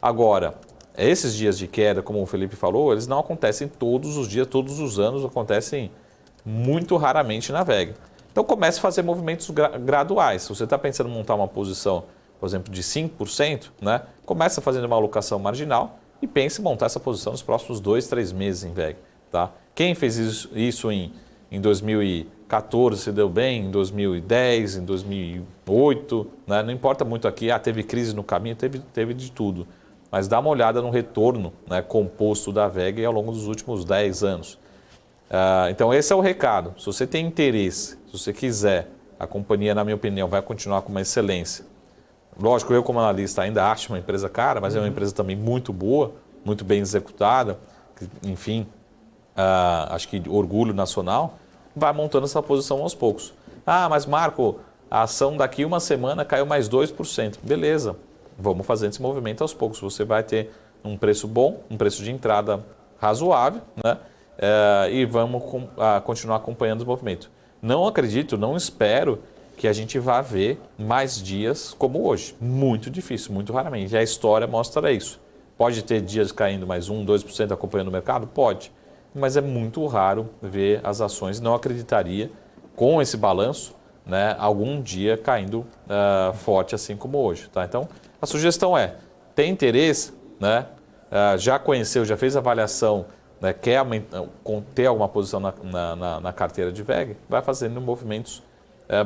Agora, esses dias de queda, como o Felipe falou, eles não acontecem todos os dias, todos os anos, acontecem muito raramente na WEG. Então comece a fazer movimentos graduais. Se você está pensando em montar uma posição, por exemplo, de 5%, né? Começa fazendo uma alocação marginal e pense em montar essa posição nos próximos 2, 3 meses em WEG. Tá? Quem fez isso em 2014 se deu bem, em 2010, em 2008, né? Não importa muito aqui, teve crise no caminho, teve de tudo. Mas dá uma olhada no retorno, né, composto da WEG ao longo dos últimos 10 anos. Então esse é o recado. Se você tem interesse, se você quiser, a companhia, na minha opinião, vai continuar com uma excelência. Lógico, eu como analista ainda acho uma empresa cara, mas é uma empresa também muito boa, muito bem executada, enfim, acho que orgulho nacional, vai montando essa posição aos poucos. Mas Marco, a ação daqui uma semana caiu mais 2%. Beleza, vamos fazendo esse movimento aos poucos. Você vai ter um preço bom, um preço de entrada razoável, né? E vamos continuar acompanhando o movimento. Não acredito, não espero que a gente vá ver mais dias como hoje. Muito difícil, muito raramente. E a história mostra isso. Pode ter dias caindo mais 1%, 2% acompanhando o mercado? Pode. Mas é muito raro ver as ações. Não acreditaria, com esse balanço, né, algum dia caindo forte assim como hoje. Tá? Então, a sugestão é, tem interesse, né, já conheceu, já fez avaliação, né, quer ter alguma posição na carteira de VEG, vai fazendo movimentos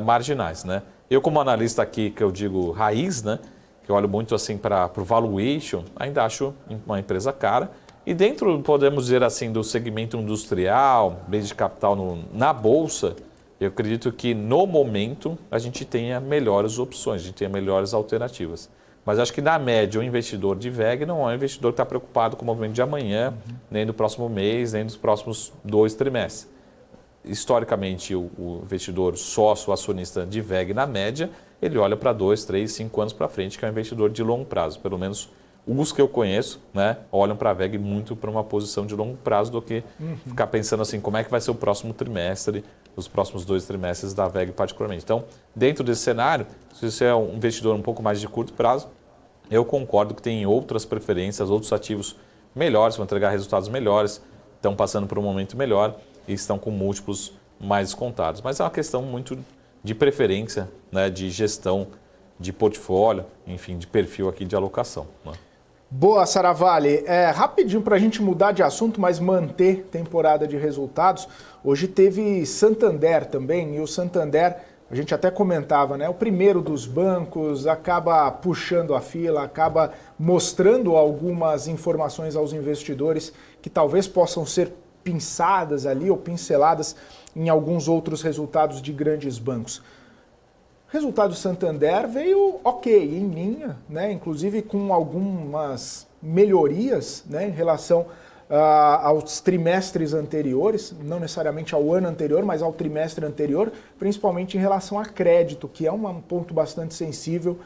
marginais. Né? Eu, como analista aqui, que eu digo raiz, né, que eu olho muito assim para o valuation, ainda acho uma empresa cara. E dentro, podemos dizer assim, do segmento industrial, bens de capital na Bolsa, eu acredito que no momento a gente tenha melhores opções, a gente tenha melhores alternativas. Mas acho que na média o investidor de VEG não é um investidor que está preocupado com o movimento de amanhã, nem do próximo mês, nem dos próximos 2 trimestres. Historicamente, o investidor sócio acionista de VEG, na média, ele olha para 2, 3, 5 anos para frente, que é um investidor de longo prazo. Pelo menos os que eu conheço, né, olham para a VEG muito para uma posição de longo prazo do que ficar pensando assim, como é que vai ser o próximo trimestre, os próximos 2 trimestres da VEG particularmente. Então, dentro desse cenário, se você é um investidor um pouco mais de curto prazo, eu concordo que tem outras preferências, outros ativos melhores, vão entregar resultados melhores, estão passando por um momento melhor e estão com múltiplos mais descontados. Mas é uma questão muito de preferência, né, de gestão de portfólio, enfim, de perfil aqui de alocação. Né? Boa, Saravalli. Rapidinho para a gente mudar de assunto, mas manter temporada de resultados. Hoje teve Santander também, e o Santander, a gente até comentava, né? O primeiro dos bancos, acaba puxando a fila, acaba mostrando algumas informações aos investidores que talvez possam ser pinçadas ali ou pinceladas em alguns outros resultados de grandes bancos. O resultado do Santander veio ok, em linha, né? Inclusive com algumas melhorias, né, em relação aos trimestres anteriores, não necessariamente ao ano anterior, mas ao trimestre anterior, principalmente em relação a crédito, que é um ponto bastante sensível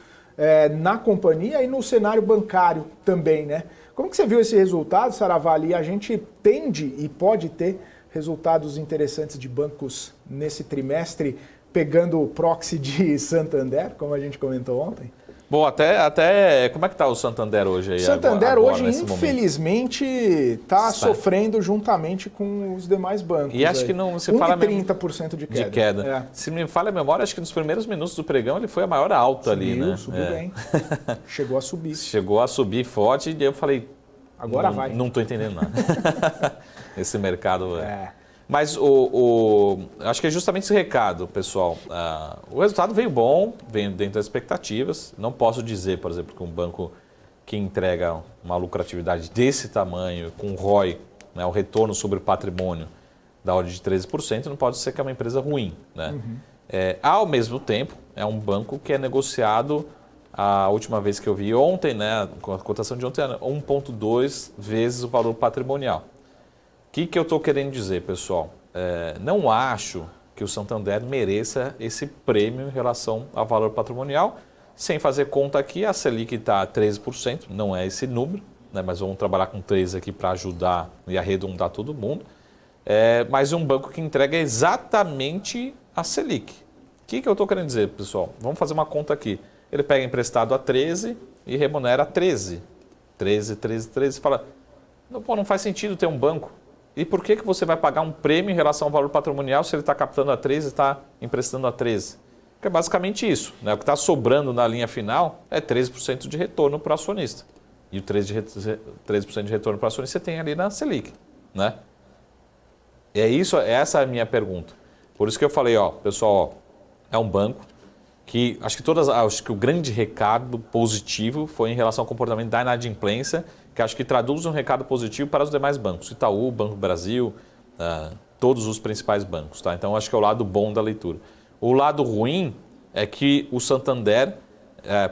na companhia e no cenário bancário também. Né? Como que você viu esse resultado, Saravalli? A gente tende e pode ter resultados interessantes de bancos nesse trimestre, pegando o proxy de Santander, como a gente comentou ontem? Bom, até como é que está o Santander hoje aí? Santander agora, hoje, infelizmente, está sofrendo juntamente com os demais bancos. E acho que não se fala 30% de queda. Se me falha a memória, acho que nos primeiros minutos do pregão ele foi a maior alta ali, né? Subiu bem. Chegou a subir. Chegou a subir forte e eu falei, agora vai. Não estou entendendo nada. Esse mercado... Mas acho que é justamente esse recado, pessoal. O resultado veio bom, veio dentro das expectativas. Não posso dizer, por exemplo, que um banco que entrega uma lucratividade desse tamanho, com ROI, né, o retorno sobre o patrimônio da ordem de 13%, não pode ser que é uma empresa ruim. Né? Ao mesmo tempo, é um banco que é negociado, a última vez que eu vi ontem, né, com a cotação de ontem, era 1,2 vezes o valor patrimonial. O que eu estou querendo dizer, pessoal? Não acho que o Santander mereça esse prêmio em relação ao valor patrimonial. Sem fazer conta aqui, a Selic está a 13%, não é esse número, né, mas vamos trabalhar com 13 aqui para ajudar e arredondar todo mundo. Mas um banco que entrega exatamente a Selic. O que eu estou querendo dizer, pessoal? Vamos fazer uma conta aqui. Ele pega emprestado a 13 e remunera a 13. 13, 13, 13. Fala, não faz sentido ter um banco. E por que você vai pagar um prêmio em relação ao valor patrimonial se ele está captando a 13 e está emprestando a 13? Porque é basicamente isso. Né? O que está sobrando na linha final é 13% de retorno para o acionista. E o 13% de retorno para o acionista você tem ali na Selic. Né? Essa é a minha pergunta. Por isso que eu falei, pessoal, é um banco que acho que o grande recado positivo foi em relação ao comportamento da inadimplência, que acho que traduz um recado positivo para os demais bancos, Itaú, Banco do Brasil, todos os principais bancos. Tá? Então, acho que é o lado bom da leitura. O lado ruim é que o Santander,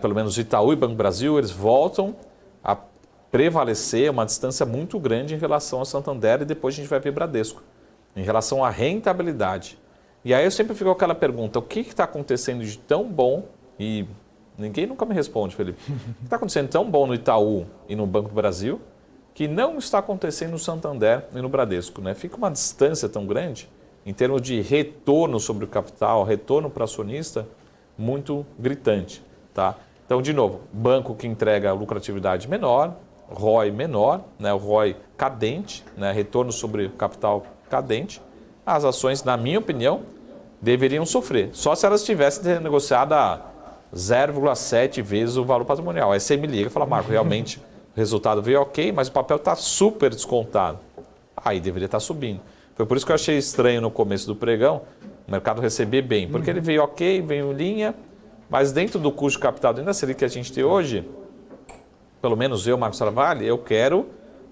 pelo menos Itaú e Banco do Brasil, eles voltam a prevalecer uma distância muito grande em relação ao Santander e depois a gente vai ver Bradesco, em relação à rentabilidade. E aí eu sempre fico com aquela pergunta, o que está acontecendo de tão bom e... Ninguém nunca me responde, Felipe. O que está acontecendo tão bom no Itaú e no Banco do Brasil que não está acontecendo no Santander e no Bradesco? Né? Fica uma distância tão grande em termos de retorno sobre o capital, retorno para o acionista, muito gritante. Tá? Então, de novo, banco que entrega lucratividade menor, ROI menor, né? O ROI cadente, né? Retorno sobre o capital cadente. As ações, na minha opinião, deveriam sofrer. Só se elas tivessem negociado a 0,7 vezes o valor patrimonial. Aí você me liga e fala, Marco, realmente o resultado veio ok, mas o papel está super descontado. Aí deveria estar subindo. Foi por isso que eu achei estranho no começo do pregão o mercado receber bem, porque ele veio ok, veio em linha, mas dentro do custo de capital, dentro da Selic que a gente tem hoje, pelo menos eu, Marcos Travalli, eu quero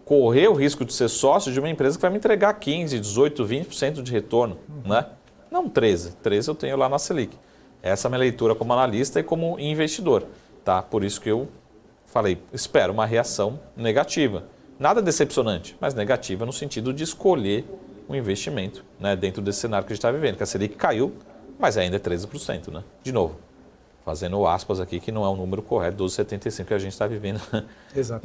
correr o risco de ser sócio de uma empresa que vai me entregar 15, 18, 20% de retorno, né? Não 13. 13 eu tenho lá na Selic. Essa é a minha leitura como analista e como investidor, tá? Por isso que eu falei, espero uma reação negativa. Nada decepcionante, mas negativa no sentido de escolher um investimento, né, dentro desse cenário que a gente está vivendo, que a Selic caiu, mas ainda é 13%, né? De novo, fazendo aspas aqui, que não é o número correto, 12,75 que a gente está vivendo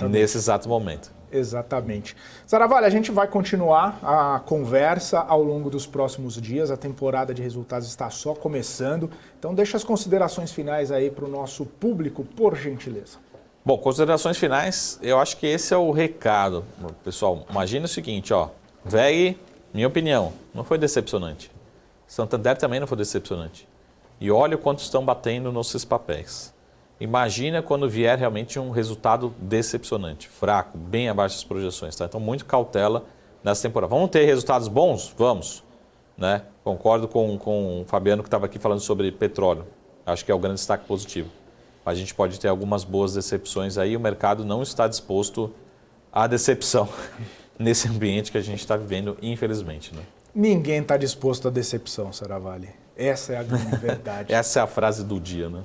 nesse exato momento. Exatamente. Saravalli, a gente vai continuar a conversa ao longo dos próximos dias, a temporada de resultados está só começando, então deixa as considerações finais aí para o nosso público, por gentileza. Bom, considerações finais, eu acho que esse é o recado. Pessoal, imagina o seguinte, ó, VEG, minha opinião, não foi decepcionante. Santander também não foi decepcionante. E olha o quanto estão batendo nesses papéis. Imagina quando vier realmente um resultado decepcionante, fraco, bem abaixo das projeções. Tá? Então, muito cautela nessa temporada. Vamos ter resultados bons? Vamos. Né? Concordo com o Fabiano que estava aqui falando sobre petróleo. Acho que é o grande destaque positivo. A gente pode ter algumas boas decepções aí. O mercado não está disposto à decepção nesse ambiente que a gente está vivendo, infelizmente. Né? Ninguém está disposto à decepção, Saravalli. Essa é a grande verdade. Essa é a frase do dia, né?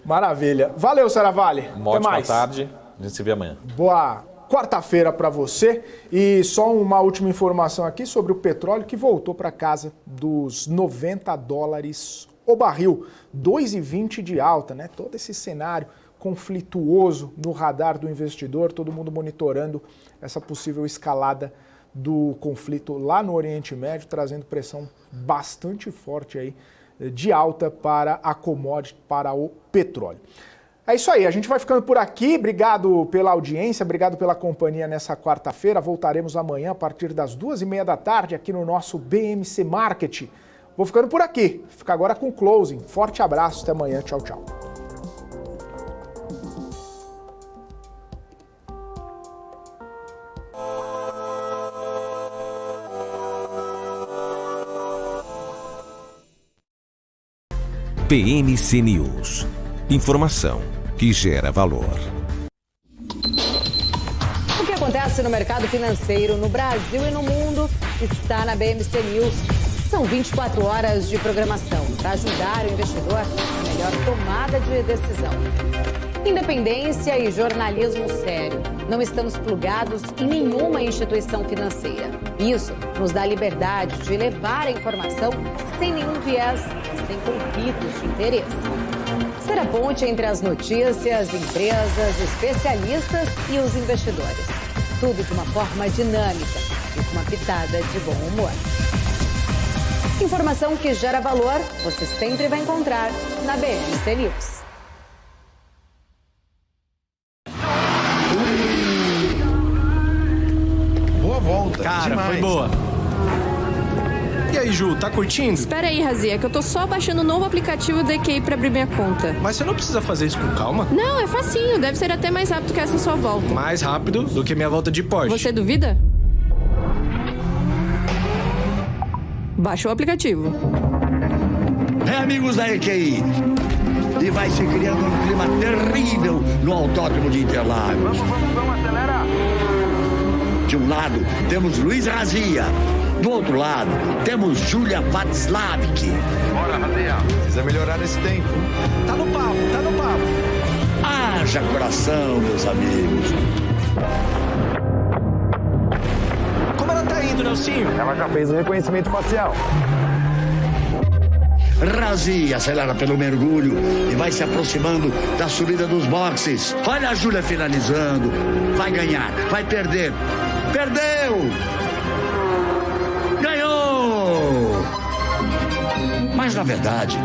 Maravilha. Valeu, Saravalli. Uma ótima tarde. A gente se vê amanhã. Boa quarta-feira para você. E só uma última informação aqui sobre o petróleo que voltou para casa dos $90 o barril. 2,20 de alta, né? Todo esse cenário conflituoso no radar do investidor, todo mundo monitorando essa possível escalada do conflito lá no Oriente Médio, trazendo pressão bastante forte aí de alta para a commodity, para o petróleo. É isso aí, a gente vai ficando por aqui. Obrigado pela audiência, obrigado pela companhia nessa quarta-feira. Voltaremos amanhã a partir das 2h30 da tarde aqui no nosso BMC Market. Vou ficando por aqui. Fica agora com o closing. Forte abraço, até amanhã. Tchau, tchau. BMC News. Informação que gera valor. O que acontece no mercado financeiro no Brasil e no mundo está na BMC News. São 24 horas de programação para ajudar o investidor na melhor tomada de decisão. Independência e jornalismo sério. Não estamos plugados em nenhuma instituição financeira. Isso nos dá liberdade de levar a informação sem nenhum viés, sem conflitos de interesse. Ser a ponte entre as notícias, empresas, especialistas e os investidores. Tudo de uma forma dinâmica e com uma pitada de bom humor. Informação que gera valor, você sempre vai encontrar na BMC News. Boa volta. Cara, demais. Foi boa. E aí, Ju, tá curtindo? Espera aí, Razia, que eu tô só baixando o novo aplicativo da EQI pra abrir minha conta. Mas você não precisa fazer isso com calma? Não, é facinho. Deve ser até mais rápido que essa sua volta. Mais rápido do que minha volta de Porsche. Você duvida? Baixa o aplicativo. Amigos da EQI. E vai se criando um clima terrível no Autódromo de Interlagos. Vamos acelerar. De um lado, temos Luiz Razia. Do outro lado, temos Júlia Václavik. Bora, Razia. Precisa melhorar esse tempo. Tá no papo, tá no papo. Haja coração, meus amigos. Como ela tá indo, Nelsinho? Ela já fez o reconhecimento facial. Razia acelera pelo mergulho e vai se aproximando da subida dos boxes. Olha a Júlia finalizando. Vai ganhar, vai perder. Perdeu! Ganhou! Mas na verdade,